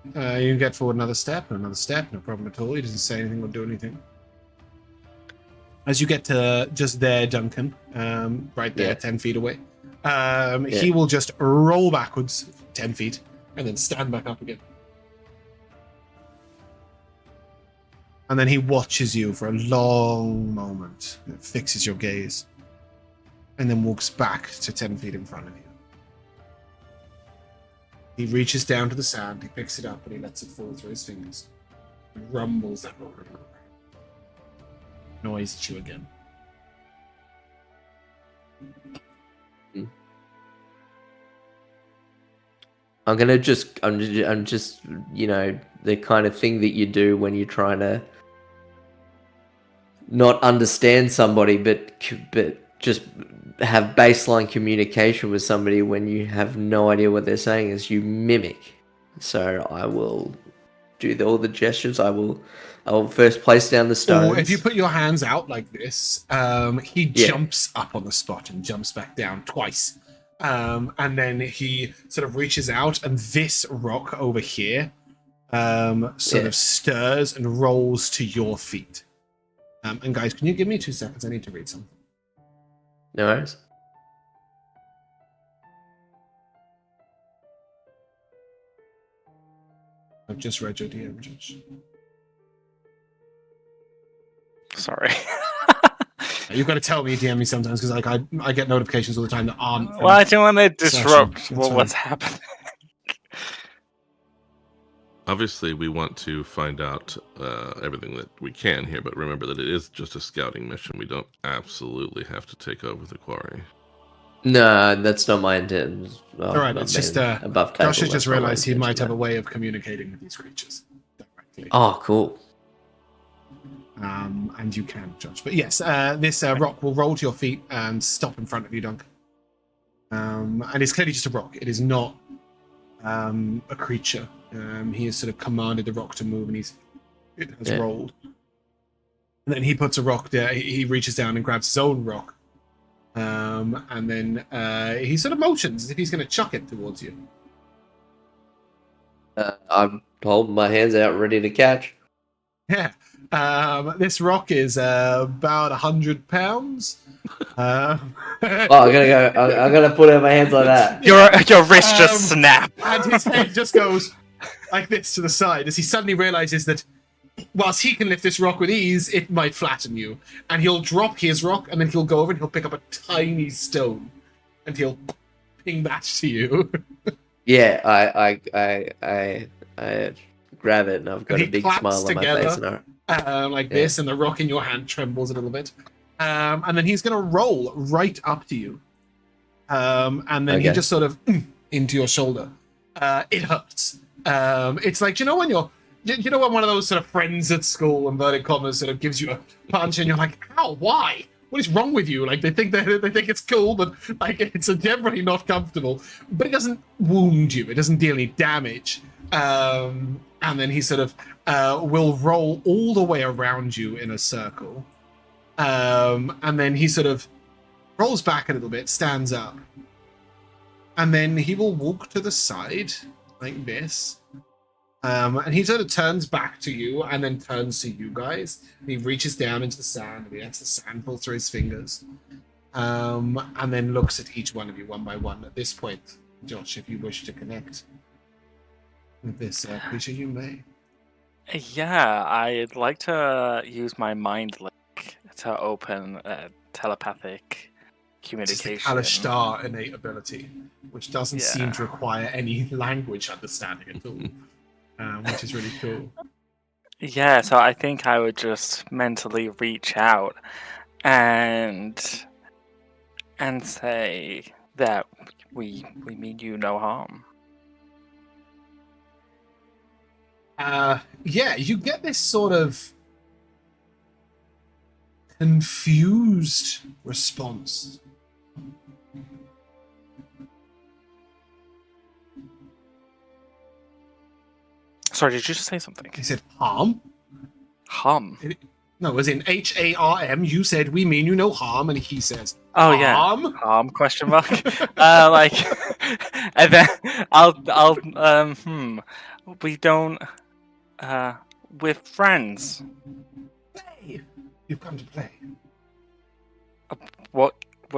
You can get forward another step, no problem at all. He doesn't say anything or do anything. As you get to just there, Duncan, right there, Yeah. 10 feet away, he will just roll backwards 10 feet and then stand back up again. And then he watches you for a long moment, fixes your gaze, and then walks back to 10 feet in front of you. He reaches down to the sand, he picks it up, and he lets it fall through his fingers. And rumbles that noise at you again. I'm just, you know, the kind of thing that you do when you're trying to not understand somebody, but just have baseline communication with somebody when you have no idea what they're saying, is you mimic. So I will do all the gestures. I will first place down the stones. Or if you put your hands out like this, he jumps up on the spot and jumps back down twice. And then he sort of reaches out, and this rock over here sort of stirs and rolls to your feet. And guys, can you give me 2 seconds? I need to read something. No worries. I've just read your DM, Josh. Sorry. You've got to tell me, DM me sometimes, because like I get notifications all the time that aren't. Well, I don't want to Session. disrupt That's what's happening. Obviously, we want to find out everything that we can here, but remember that it is just a scouting mission. We don't absolutely have to take over the quarry. No, that's not my intent. All right, it's just above table. Josh has just that's not my realized he might intention, have a way of communicating with these creatures directly. Oh, cool. And you can, Josh. But yes, this rock will roll to your feet and stop in front of you, Duncan. And it's clearly just a rock. It is not a creature. He has sort of commanded the rock to move, and it has rolled. And then he puts a rock there. He reaches down and grabs his own rock. And then he sort of motions as if he's going to chuck it towards you. I'm holding my hands out, ready to catch. Yeah. This rock is about 100 pounds. I'm gonna put it in my hands like that. Your wrist just snapped. And his head just goes like this to the side as he suddenly realizes that whilst he can lift this rock with ease, it might flatten you. And he'll drop his rock, and then he'll go over and he'll pick up a tiny stone, and he'll ping that to you. Yeah, I grab it, and I've got And a he big claps smile on my together. face. And Like this, and the rock in your hand trembles a little bit. And then he's going to roll right up to you. And then he Okay. just sort of into your shoulder. It hurts. It's like, you know, when you know when one of those sort of friends at school, inverted commas, sort of gives you a punch and you're like, how? Why? What is wrong with you? Like they think it's cool, but like it's generally not comfortable. But it doesn't wound you. It doesn't deal any damage. And then he sort of will roll all the way around you in a circle. And then he sort of rolls back a little bit, stands up, and then he will walk to the side like this. And he sort of turns back to you and then turns to you guys. And he reaches down into the sand and he lets the sand fall through his fingers. And then looks at each one of you one by one. At this point, Josh, if you wish to connect with this creature, you may. Yeah, I'd like to use my mind link to open telepathic communication. It's the Kalashtar innate ability, which doesn't seem to require any language understanding at all. Which is really cool. Yeah, so I think I would just mentally reach out and say that we mean you no harm. Yeah, you get this sort of confused response. Sorry, did you just say something? He said, harm? Harm? No, as in H-A-R-M. You said, we mean you no harm, and he says, Oh harm? yeah, harm? Question mark. Like, and then we don't. We're friends. Play. You've come to play. What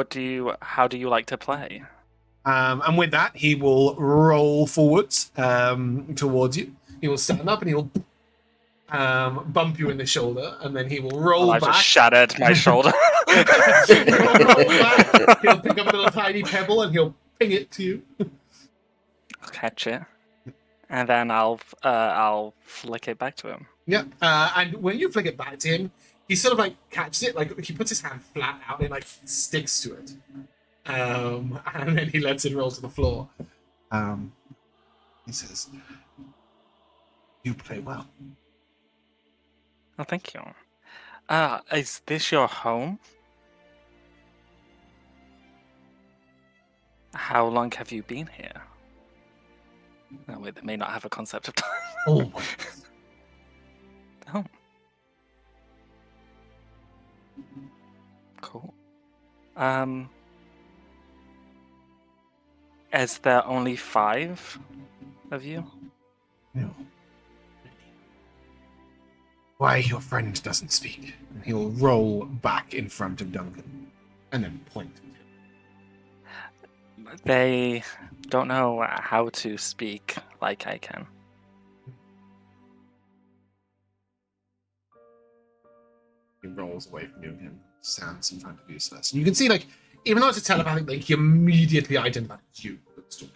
do you? How do you like to play? And with that, he will roll forwards towards you. He will stand up and he will bump you in the shoulder, and then he will roll I back. just shattered my shoulder. He'll roll back. He'll pick up a little tiny pebble and he'll ping it to you. I'll catch it, and then I'll flick it back to him. Yeah, and when you flick it back to him, he sort of like catches it, like he puts his hand flat out and like sticks to it, and then he lets it roll to the floor. He says, "You play well." Oh, thank you. Is this your home? How long have you been here? Oh, wait, they may not have a concept of time. Oh. Oh. Cool. Is there only 5 of you? No. Why your friend doesn't speak? And he'll roll back in front of Duncan and then point at him. They don't know how to speak like I can. He rolls away from you and stands in front of you, Celeste. And you can see, like, even though it's a telepathic link, he immediately identifies it's you that's talking.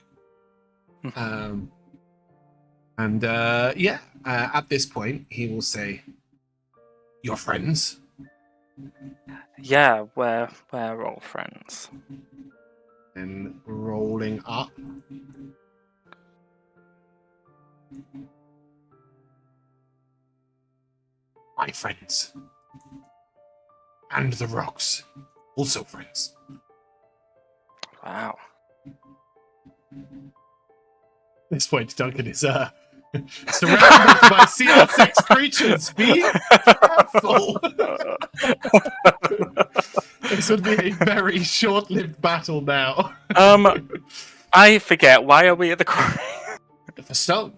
At this point, he will say, "Your friends?" Yeah, we're all friends. And rolling up. My friends. And the rocks. Also friends. Wow. At this point, Duncan is surrounded by CR6 creatures. Be careful. This would be a very short-lived battle now. I forget. Why are we at the quarry? For stone.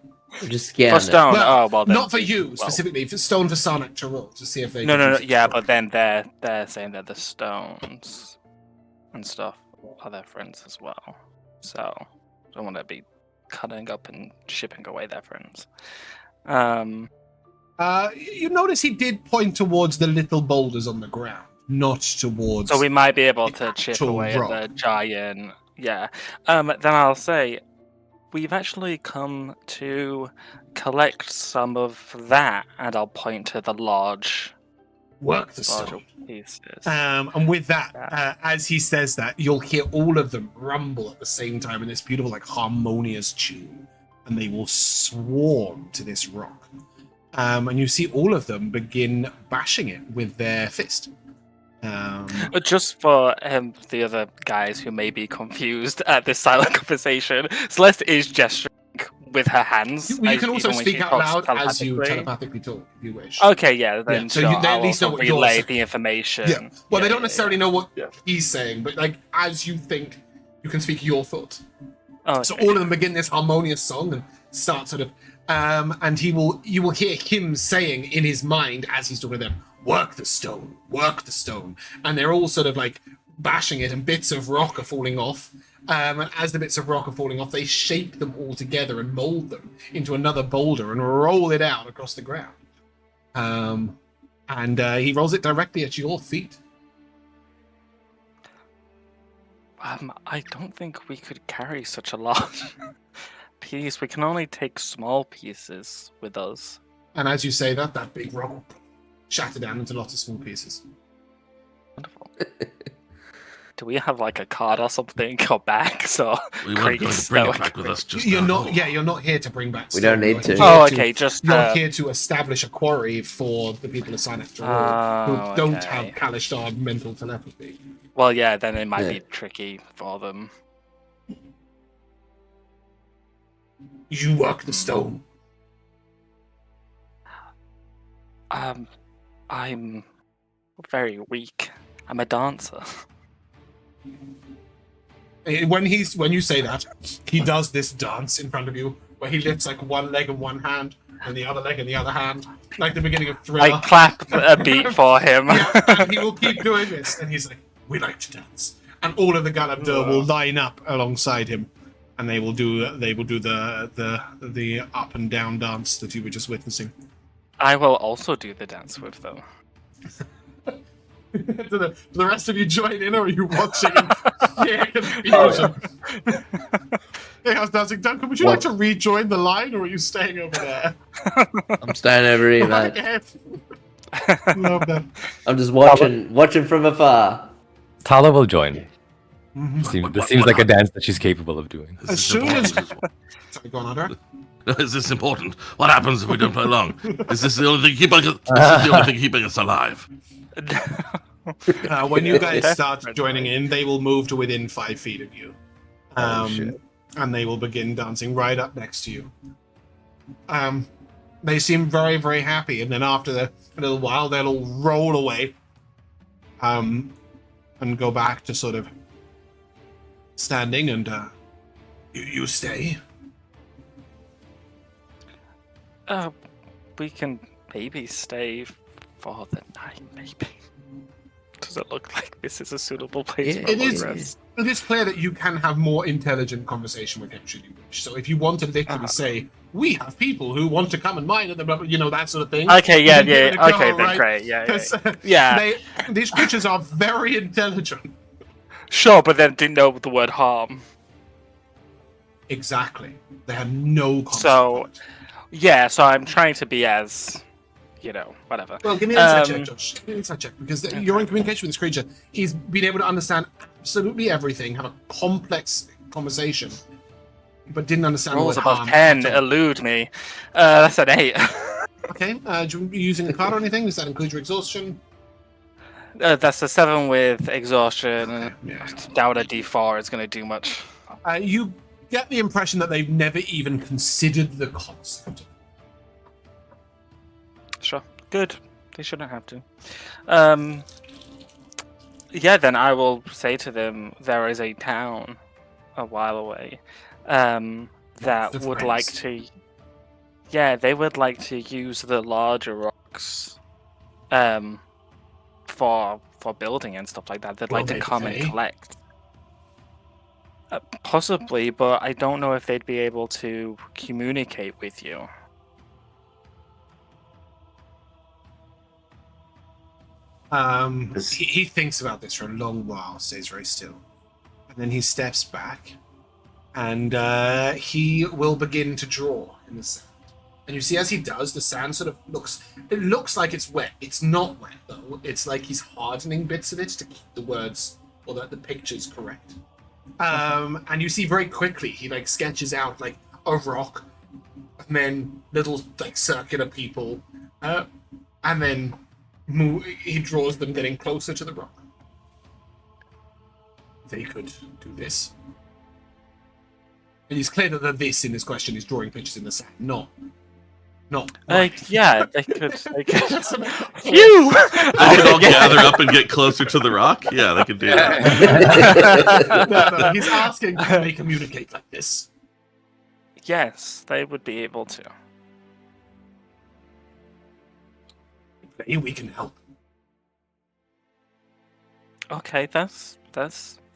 Just scan For stone. Well, Well, then, not for you specifically. For stone for Sarnak to roll to see if they. No. Yeah, but then they're saying that the stones and stuff are their friends as well. So I don't want to be cutting up and shipping away their friends. You notice he did point towards the little boulders on the ground, not towards. So we might be able to the chip actual away rock. at the giant. Yeah. Then I'll say we've actually come to collect some of that, and I'll point to the large work the stone. Pieces. And with that, as he says that, you'll hear all of them rumble at the same time in this beautiful, like, harmonious tune, and they will swarm to this rock. And you see all of them begin bashing it with their fist. Just for the other guys who may be confused at this silent conversation, Celeste is gesturing with her hands. You can also even when speak she out talks loud as you telepathically. telepathically talk, if you wish. Okay, yeah, then so sure, they at I'll least know also what you're relay saying. the information. Yeah. Well, they don't Yeah, necessarily yeah. know what he's saying, but like as you think, you can speak your thoughts. Oh, So okay. all of them begin this harmonious song and start sort of, and you will hear him saying in his mind as he's talking to them, work the stone, and they're all sort of like bashing it, and bits of rock are falling off. And as the bits of rock are falling off, they shape them all together and mold them into another boulder and roll it out across the ground. And he rolls it directly at your feet. I don't think we could carry such a large piece. We can only take small pieces with us. And as you say that, that big rock will shatter down into lots of small pieces. Wonderful. Do we have like a card or something or bag? So We weren't going to bring it back with us just You're now. not. Yeah, you're not here to bring back. We don't stone. need You're to. here Oh, okay, just You're here to establish a quarry for the people of Sign After All who Oh, don't okay. have Kalashtar mental telepathy. Well, yeah, then it might Yeah. be tricky for them. You work the stone. I'm very weak. I'm a dancer. When you say that, he does this dance in front of you, where he lifts like one leg in one hand and the other leg in the other hand, like the beginning of Thriller. I clap a beat for him. Yeah, and he will keep doing this, and he's like, "We like to dance," and all of the Galeb will line up alongside him, and they will do the up and down dance that you were just witnessing. I will also do the dance with them. Do the rest of you join in, or are you watching in sheer confusion? Hey, how's dancing? Duncan, would you like to rejoin the line, or are you staying over there? I'm staying over here, mate. Okay. Love that. I'm just watching from afar. Tala will join. This seems like a dance that she's capable of doing. This As is soon as... important. Sorry, go on, Ardurak. Is this important? What happens if we don't play along? Is this the only thing keeping us alive? When you guys start joining in, they will move to within 5 feet of you. Shit. And they will begin dancing right up next to you. They seem very, very happy, and then after a little while, they'll all roll away and go back to sort of standing, and you stay. We can maybe stay for the night, maybe. Does it look like this is a suitable place Yeah, for it long is. rest? It is clear that you can have more intelligent conversation with him should you wish. So if you want to literally say, we have people who want to come and mine at the moment, that sort of thing. Okay, yeah, you can give it a go, okay, then right? great, yeah. 'Cause, Yeah. these creatures are very intelligent. Sure, but then didn't know the word harm. Exactly. They have no concept So- of it. Yeah, so I'm trying to be as, whatever. Well, give me an insight check, Josh. Give me an insight check, because you're in communication with this creature. He's been able to understand absolutely everything, have a complex conversation, but didn't understand Rolls the word above harm 10 at all. elude me. That's an 8. Okay, do you using the card or anything? Does that include your exhaustion? That's a 7 with exhaustion. Okay, yeah. Doubt a D4 is going to do much. You get the impression that they've never even considered the concept. Sure. Good. They shouldn't have to. Yeah, then I will say to them there is a town a while away that The would like friends. to... Yeah, they would like to use the larger rocks for building and stuff like that. They'd Will like to they come and pay? collect. Possibly, but I don't know if they'd be able to communicate with you. He thinks about this for a long while, stays very still, and then he steps back, and he will begin to draw in the sand. And you see, as he does, the sand sort of looks like it's wet. It's not wet though. It's like he's hardening bits of it to keep the words or the pictures correct. And you see very quickly he sketches out like a rock men, little like circular people, and then he draws them getting closer to the rock. They could do this. And it's clear that the this in this question is drawing pictures in the sand, not. Yeah, they could. They could. You! They could all gather up and get closer to the rock? Yeah, they could do that. No, he's asking can they communicate like this. Yes, they would be able to. Maybe we can help. Okay, that's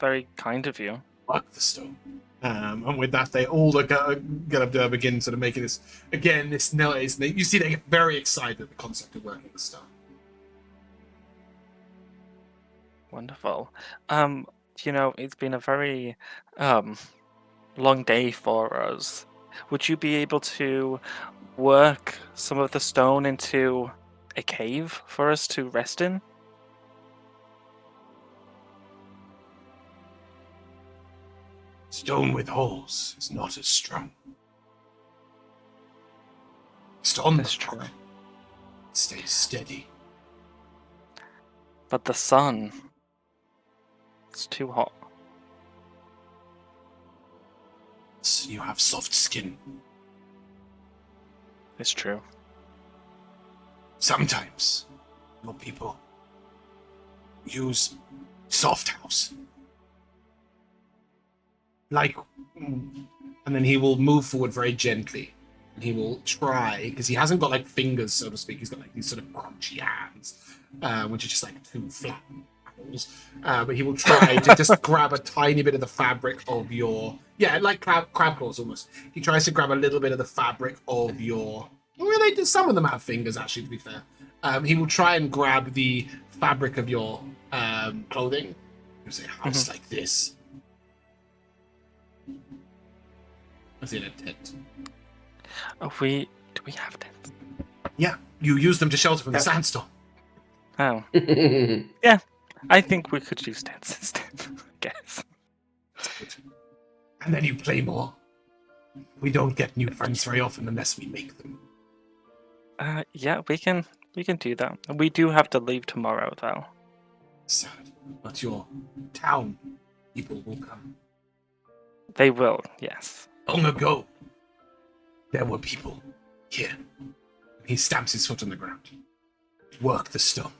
very kind of you. Work the stone. And with that, they all get up there, begin sort of making this again. This noise. You see, they get very excited at the concept of working the stone. Wonderful. It's been a very long day for us. Would you be able to work some of the stone into a cave for us to rest in? Stone with holes is not as strong. Stone That's true. stays steady. But the sun, it's too hot. So you have soft skin. It's true. Sometimes your people use soft house. And then he will move forward very gently. And he will try, because he hasn't got like fingers, so to speak. He's got like these sort of crunchy hands, which are just like two flat apples. But he will try to just grab a tiny bit of the fabric of your, like crab claws almost. He tries to grab a little bit of the fabric of your. Well, some of them have fingers, actually. To be fair, he will try and grab the fabric of your clothing. He'll say, "House like this." In a tent. Do we have tents? Yeah, you use them to shelter from the sandstorm. Oh. Yeah, I think we could use tents instead, I guess. And then you play more. We don't get new friends very often unless we make them. Yeah, we can do that. We do have to leave tomorrow, though. Sad, but your town people will come. They will, yes. Long ago, there were people here. He stamps his foot on the ground. Work the stone.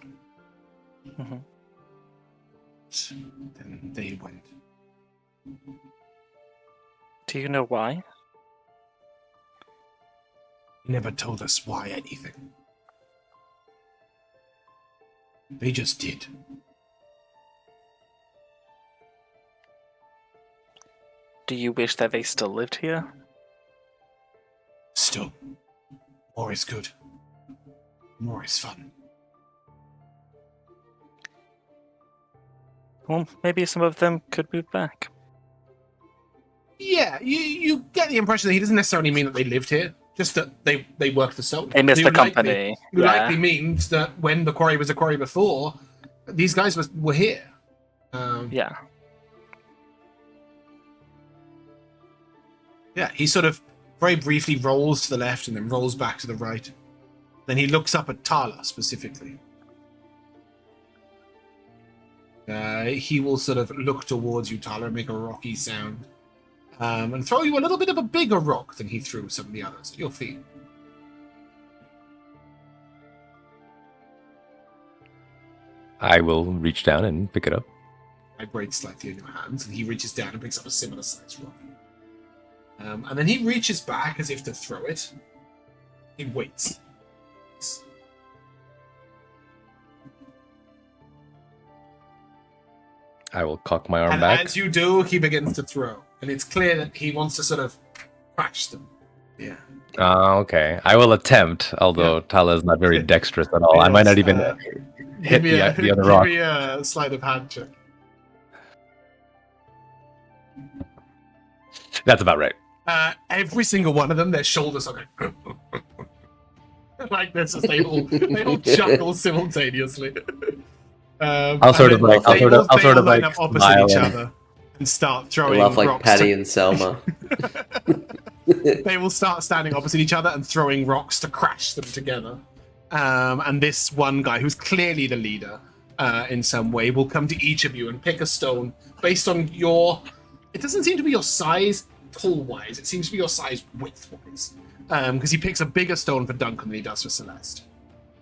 Mm-hmm. Then they went. Do you know why? He never told us why anything. They just did. Do you wish that they still lived here? Still, more is good. More is fun. Well, maybe some of them could move back. Yeah, you get the impression that he doesn't necessarily mean that they lived here, just that they worked the stone. They missed the It company. likely means that when the quarry was a quarry before, these guys were here. Yeah. Yeah, he sort of very briefly rolls to the left and then rolls back to the right. Then he looks up at Tala specifically. He will sort of look towards you, Tala, and make a rocky sound. And throw you a little bit of a bigger rock than he threw some of the others at your feet. I will reach down and pick it up. Vibrates slightly in your hands, and he reaches down and picks up a similar sized rock. And then he reaches back as if to throw it. He waits. I will cock my arm And back. as you do, he begins to throw. And it's clear that he wants to sort of crash them. Yeah. Okay. I will attempt, although Tala is not very dexterous at all. I might not even hit the other rock. Give me a sleight of hand check. That's about right. Every single one of them, their shoulders are going like this as they all chuckle simultaneously. I'll sort of line like up opposite smile each and- other and start I throwing laugh like rocks. Patty and Selma. they will start standing opposite each other and throwing rocks to crash them together. And this one guy, who's clearly the leader in some way, will come to each of you and pick a stone based on your... It doesn't seem to be your size tall-wise. It seems to be your size width-wise. Because he picks a bigger stone for Duncan than he does for Celeste.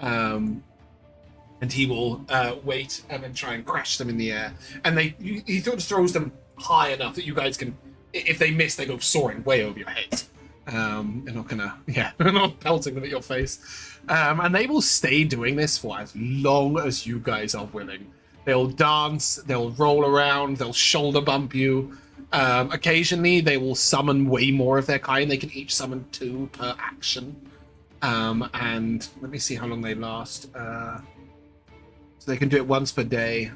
And he will wait and then try and crash them in the air. And he sort of throws them high enough that you guys can... If they miss, they go soaring way over your head. They're not gonna... Yeah, they're not pelting them at your face. And they will stay doing this for as long as you guys are willing. They'll dance, they'll roll around, they'll shoulder bump you. Occasionally, they will summon way more of their kind. They can each summon 2 per action. And let me see how long they last. So they can do it once per day.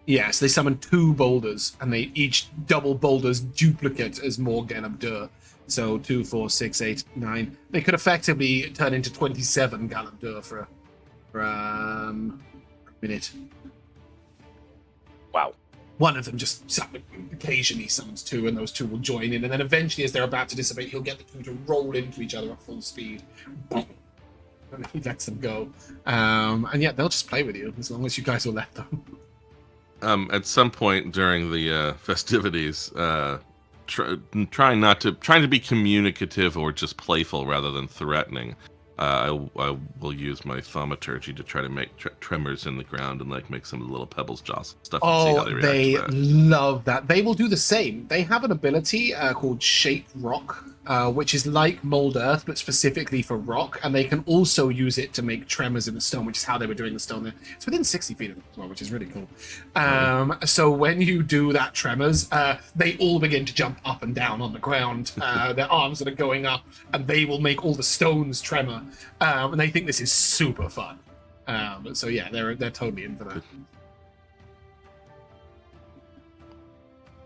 Yes, they summon 2 boulders, and they each double boulders duplicate as more Galeb Duhr. So 2, 4, 6, 8, 9. They could effectively turn into 27 Galeb Duhr for a minute. Wow. One of them just occasionally summons 2, and those 2 will join in. And then eventually, as they're about to dissipate, he'll get the 2 to roll into each other at full speed. And he lets them go. And yeah, they'll just play with you as long as you guys will let them. At some point during the festivities, trying to be communicative or just playful rather than threatening, I will use my thaumaturgy to try to make tremors in the ground and like make some little pebbles jostle stuff. And see how they react to that. love that. They will do the same. They have an ability called Shape Rock, which is like Mold Earth, but specifically for rock, and they can also use it to make tremors in the stone, which is how they were doing the stone there. It's within 60 feet of them as well, which is really cool. So when you do that tremors, they all begin to jump up and down on the ground. Their arms that are going up, and they will make all the stones tremor. And they think this is super fun. So yeah, they're totally in for that.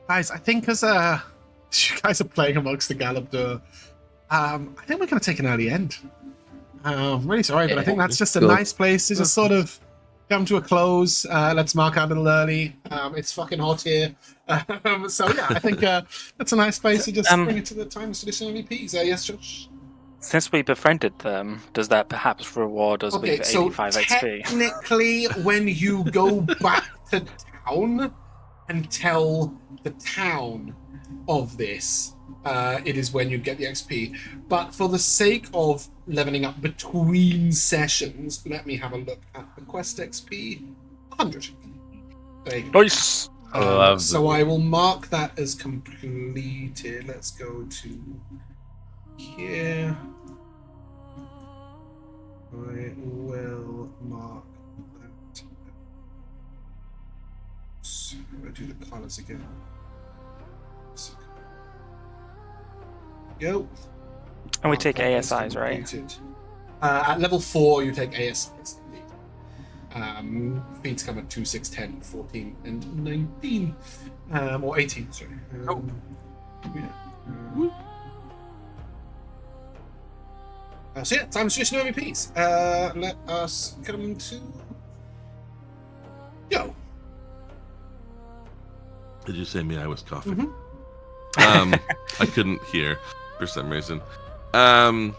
Guys, I think as you guys are playing amongst the Galeb Duhr, I think we're going to take an early end. I'm really sorry, but I think that's just a nice place to just sort of come to a close. Let's mark out a little early. It's fucking hot here. So yeah, I think that's a nice place to just bring it to the Times Traditional MVPs. Yes, Josh? Since we befriended them, does that perhaps reward us with 85 XP? Technically, when you go back to town and tell the town of this, it is when you get the XP. But for the sake of leveling up between sessions, let me have a look at the quest XP. 100. There you go. Nice! So I will mark that as completed. Let's go to here. I will mark that. So I'll do the colors again. Go. And we take ASIs, right? At level 4, you take ASIs, indeed. Feats come at 2, 6, 10, 14, and 19. Or 18, sorry. So yeah, Times Traditional MVPs. Let us come to... Yo. Did you say me? I was coughing. I couldn't hear for some reason. Yeah,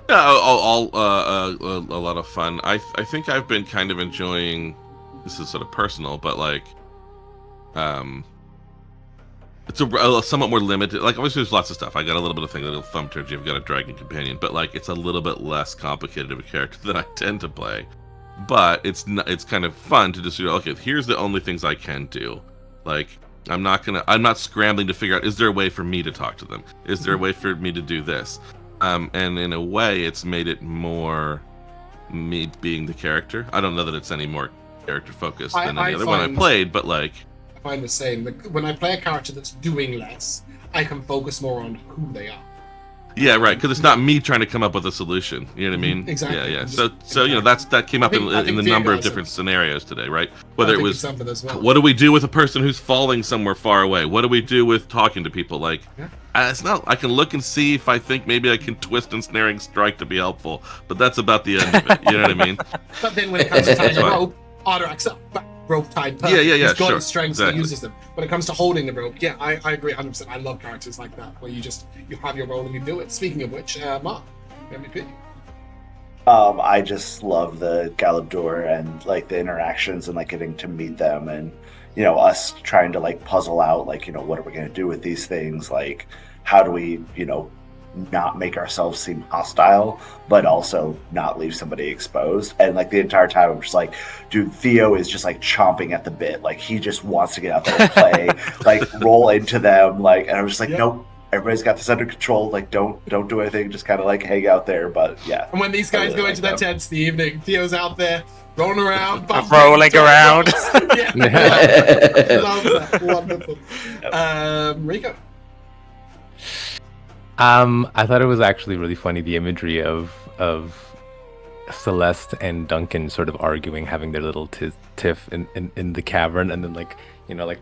all a lot of fun. I think I've been kind of enjoying. This is sort of personal, but like, it's a somewhat more limited. Like, obviously, there's lots of stuff. I got a little bit of thing, a little thaumaturgy. I've got a dragon companion, but like, it's a little bit less complicated of a character than I tend to play. But it's kind of fun to just okay, here's the only things I can do. Like, I'm not scrambling to figure out, is there a way for me to talk to them? Is there a way for me to do this? And in a way, it's made it more me being the character. I don't know that it's any more character focused than any other one I played, but like, I find the same. When I play a character that's doing less, I can focus more on who they are. Yeah, right. Because it's not me trying to come up with a solution. You know what I mean? Exactly. Yeah, yeah. So you know that came up in the number of different scenarios today, right? Whether it was what do we do with a person who's falling somewhere far away? What do we do with talking to people? Like, it's not. I can look and see if I think maybe I can twist and snaring strike to be helpful, but that's about the end of it. You know what I mean? But then when it comes to tying a rope, Ardurak's up. rope tied perfect. Yeah, He's got sure, his strengths exactly. and uses them. When it comes to holding the rope, yeah, I agree 100%. I love characters like that, where you have your role and you do it. Speaking of which, Mark, MVP. I just love the Galeb Duhr and like the interactions and like getting to meet them and us trying to like puzzle out like what are we going to do with these things, like how do we not make ourselves seem hostile but also not leave somebody exposed. And like the entire time I'm just like, dude, Theo is just like chomping at the bit, like he just wants to get out there and play, like roll into them, like, and I was just like, nope, everybody's got this under control, like don't do anything, just kind of like hang out there. But yeah, And when these guys go into their tents in the evening, Theo's out there rolling around, Rolling around. Yeah. Love that. Wonderful. Rico. I thought it was actually really funny, the imagery of Celeste and Duncan sort of arguing, having their little tiff in the cavern, and then like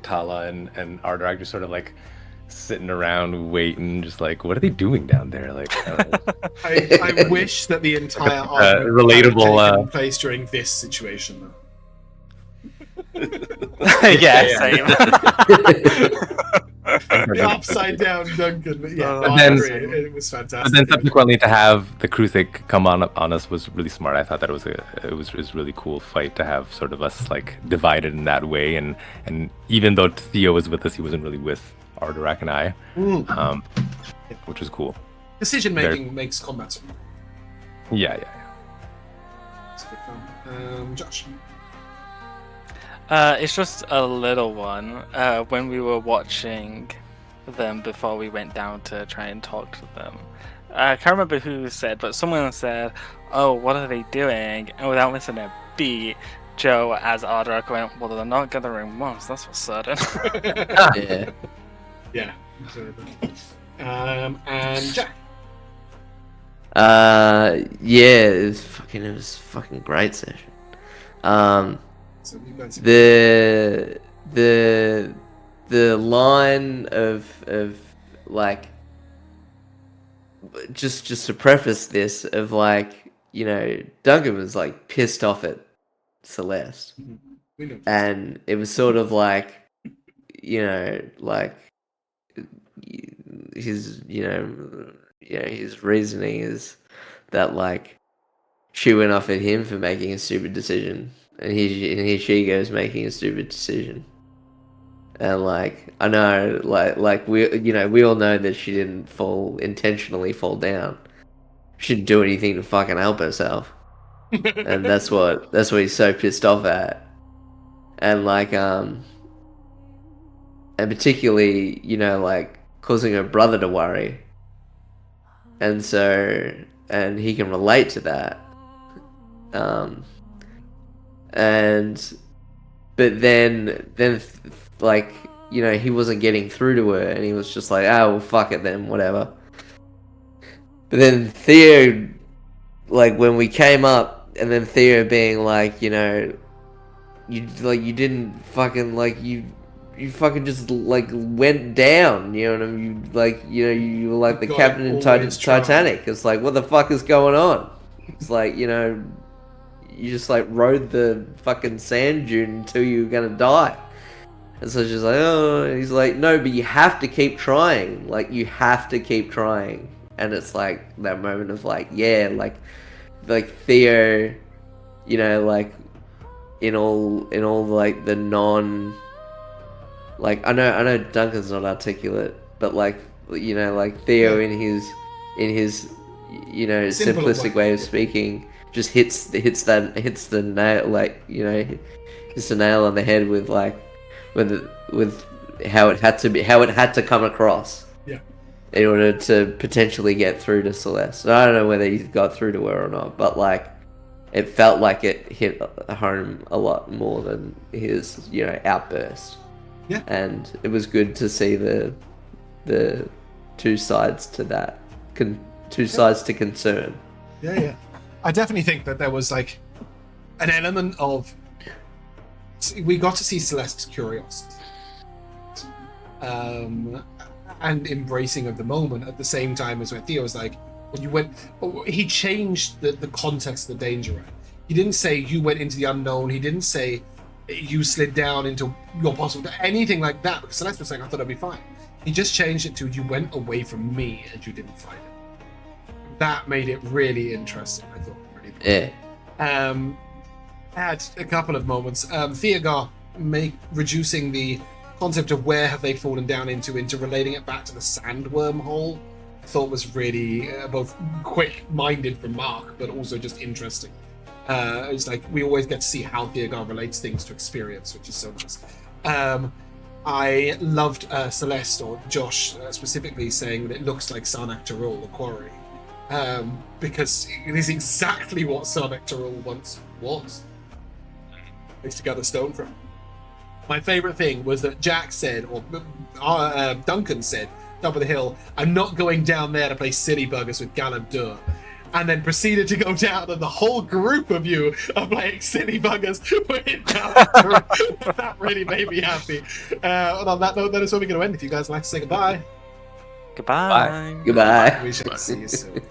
Tala and Ardurak just sort of like sitting around waiting, just like, what are they doing down there? Like, I wish that the entire argument relatable had taken place during this situation, though. Yeah, same. The upside down Duncan, but yeah, But I then- agree. It was fantastic. But then subsequently to have the Kruthic come on us was really smart. I thought that it was really cool fight to have sort of us like divided in that way, and even though Theo was with us, he wasn't really with Ardurak and I, which was cool. Decision making makes combat so good. Yeah. It's good fun. Josh. It's just a little one. When we were watching them before we went down to try and talk to them, I can't remember who said, but someone said, "Oh, what are they doing?" And without missing a beat, Joe, as Ardurak, went, "Well, they're not gathering monks. That's for certain." Yeah. Yeah. Absolutely. And Jack. Yeah, it was fucking great session. So you guys. The line of like, just to preface this, of like, Duncan was like pissed off at Celeste, We know. and it was sort of like, like his his reasoning is that like she went off at him for making a stupid decision, and here she goes making a stupid decision. And like, I know, like we all know that she didn't intentionally fall down. She didn't do anything to fucking help herself, and that's what he's so pissed off at. And like, and particularly, like causing her brother to worry, and he can relate to that. But then like, he wasn't getting through to her, and he was just like, oh, well, fuck it then, whatever. But then Theo, like, when we came up, and then Theo being like, you didn't fucking, like, you fucking just, like, went down, you know what I mean? You were like the God, captain in always try. Titanic. It's like, what the fuck is going on? It's like, you just, like, rode the fucking sand dune until you were gonna die. And so she's like, oh, and he's like, no, but you have to keep trying. Like, you have to keep trying. And it's like that moment of like, yeah, like Theo, like in all like the non, like I know Duncan's not articulate, but like like Theo in his simplistic way of speaking just hits the nail, like hits the nail on the head with like with how it had to come across, in order to potentially get through to Celeste. And I don't know whether he got through to her or not, but like it felt like it hit home a lot more than his outburst. Yeah. And it was good to see the two sides to that, two sides to concern. Yeah. I definitely think that there was like an element of, we got to see Celeste's curiosity and embracing of the moment at the same time as when Theo was like, when you went, he changed the context of the danger, right? He didn't say you went into the unknown. He didn't say you slid down into your possible anything like that, because Celeste was saying I thought I'd be fine. He just changed it to you went away from me and you didn't fight it. That made it really interesting, I thought. Really had a couple of moments. Theogar reducing the concept of where have they fallen down into relating it back to the sandworm hole, I thought was really both quick-minded from Mark, but also just interesting. It's like we always get to see how Theogar relates things to experience, which is so nice. I loved Celeste, or Josh specifically, saying that it looks like Sarnak Tyrol, the quarry. Because it is exactly what Sarnak Tyrol once was. Place to gather stone from. My favourite thing was that Jack said, or Duncan said, top of the hill, I'm not going down there to play silly buggers with Galeb Duhr. And then proceeded to go down, and the whole group of you are playing silly buggers with Galeb Duhr. That really made me happy. And on that note, that is where we're going to end. If you guys would like to say goodbye. Goodbye. Goodbye. We shall see you soon.